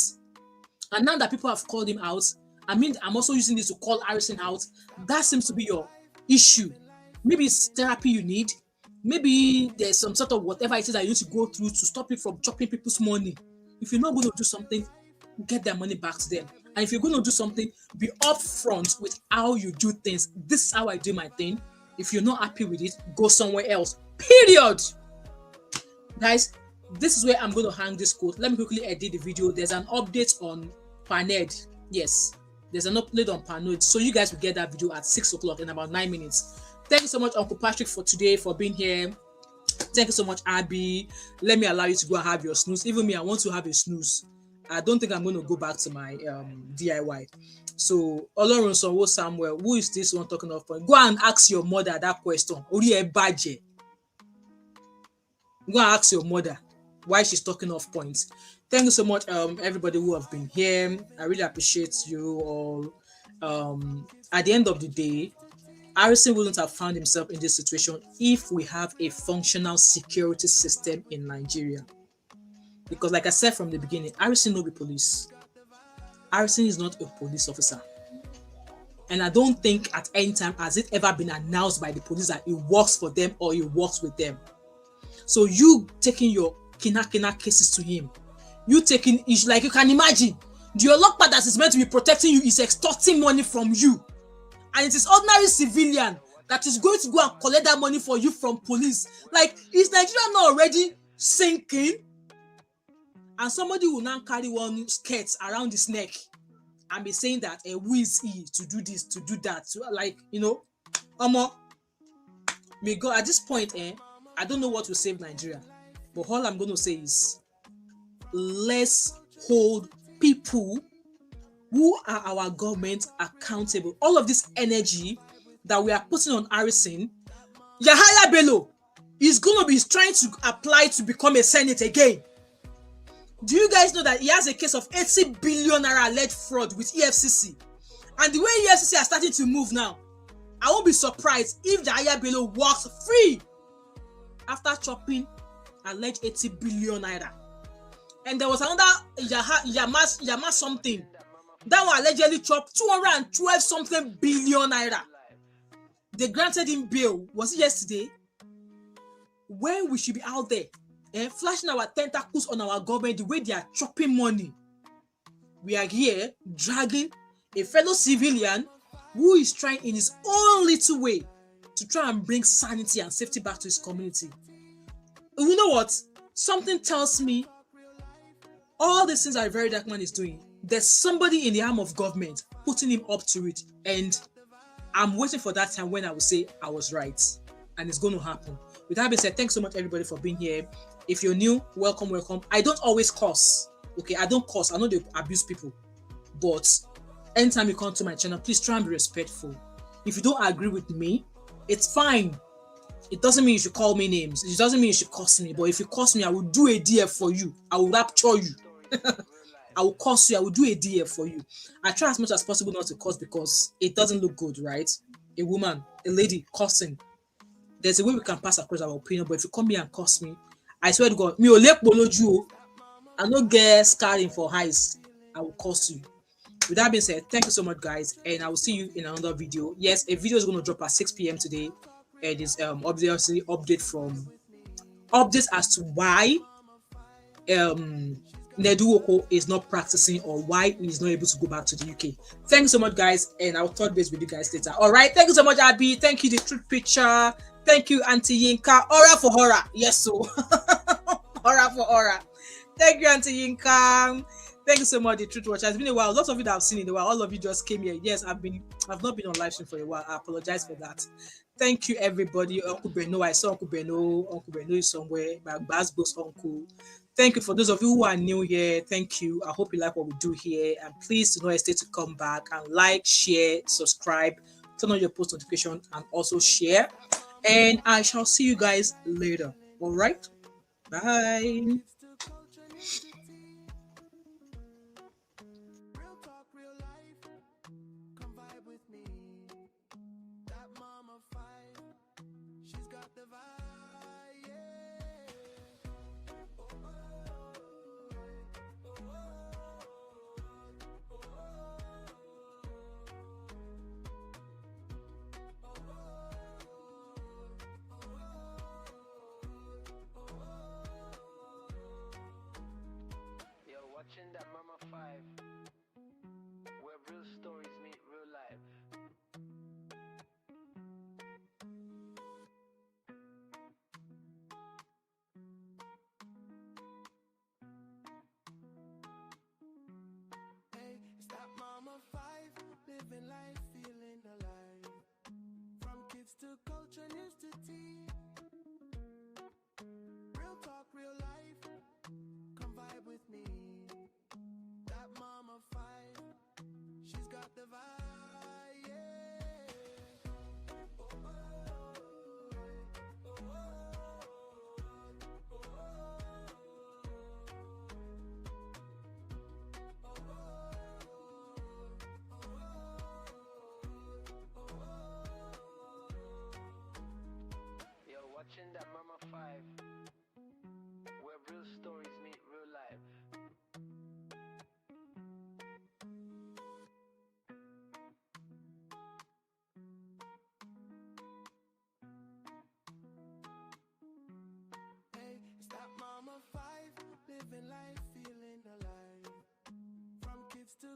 S1: And now that people have called him out, I mean, I'm also using this to call Harrison out. That seems to be your issue. Maybe it's therapy you need. Maybe there's some sort of whatever it is that you need to go through to stop you from chopping people's money. If you're not going to do something, get their money back to them. And if you're going to do something, be upfront with how you do things. This is how I do my thing. If you're not happy with it, go somewhere else. Period. Guys, this is where I'm going to hang this quote. Let me quickly edit the video. There's an update on Paned. Yes, there's an upload on Paned. So you guys will get that video at 6 o'clock in about 9 minutes. Thank you so much, Uncle Patrick, for today, for being here. Thank you so much, Abby. Let me allow you to go and have your snooze. Even me, I want to have a snooze. I don't think I'm going to go back to my DIY. So, Olorun Sonwo Samuel, who is this one talking of point? Go and ask your mother that question. Ori e baje. Go and ask your mother why she's talking off points. Thank you so much, everybody who have been here. I really appreciate you all. At the end of the day, Harrison wouldn't have found himself in this situation if we have a functional security system in Nigeria. Because like I said from the beginning, Harrison will be police. Harrison is not a police officer. And I don't think at any time has it ever been announced by the police that he works for them or he works with them. So you taking your kina cases to him, you taking issue, like you can imagine, the Olokpa that is meant to be protecting you is extorting money from you. And it is ordinary civilian that is going to go and collect that money for you from police. Like, is Nigeria not already sinking? And somebody will now carry one skirt around his neck and be saying that who is he to do this, to do that, to, like, you know, may God, at this point, I don't know what will save Nigeria, but all I'm going to say is, let's hold people who are our government accountable. All of this energy that we are putting on Harrison, Yahaya Bello is going to be trying to apply to become a Senate again. Do you guys know that he has a case of 80 billion naira alleged fraud with EFCC? And the way EFCC are starting to move now, I won't be surprised if Yahaya Bello walks free after chopping alleged 80 billion naira. And there was another Yama something. That one allegedly chopped 212 something billion naira. They granted him bail. Was it yesterday? When we should be out there flashing our tentacles on our government the way they are chopping money. We are here dragging a fellow civilian who is trying in his own little way to try and bring sanity and safety back to his community. You know what? Something tells me all the things that VeryDarkMan is doing, there's somebody in the arm of government putting him up to it. And I'm waiting for that time when I will say I was right. And it's going to happen. With that being said, thanks so much, everybody, for being here. If you're new, welcome, welcome. I don't always curse. Okay, I don't curse. I know they abuse people. But anytime you come to my channel, please try and be respectful. If you don't agree with me, it's fine. It doesn't mean you should call me names. It doesn't mean you should curse me. But if you curse me, I will do a DF for you. I will rapture you. I will curse you. I will do a DF for you. I try as much as possible not to curse because it doesn't look good, right? A woman, a lady cursing. There's a way we can pass across our opinion, but if you come here and curse me, I swear to God, me ole poloju, I no get scarring for eyes. I will curse you. With that being said, thank you so much, guys, and I will see you in another video. Yes, a video is going to drop at 6 p.m. today. It is obviously updates as to why Neduoko is not practicing or why he is not able to go back to the UK. Thank you so much, guys, and I'll touch base with you guys later. All right, thank you so much, Abby. Thank you, the truth picture. Thank you, Auntie Yinka. Aura for horror. Yes, so. Aura for horror. Thank you, Auntie Yinka. Thank you so much, the truth watcher. It's been a while. Lots of you that I've seen in a while. All of you just came here. Yes, I've not been on live stream for a while. I apologize for that. Thank you, everybody. Uncle Beno. I saw Uncle Beno. Uncle Beno is somewhere. My Basbo's uncle. Thank you for those of you who are new here. Thank you. I hope you like what we do here. And please do not hesitate to come back and like, share, subscribe, turn on your post notification, and also share. And I shall see you guys later. All right? Bye.
S10: Mama survive. Yeah.
S11: Watching that Mama 5, where real stories meet real life.
S10: Hey, it's that Mama 5, living life, feeling alive. From kids to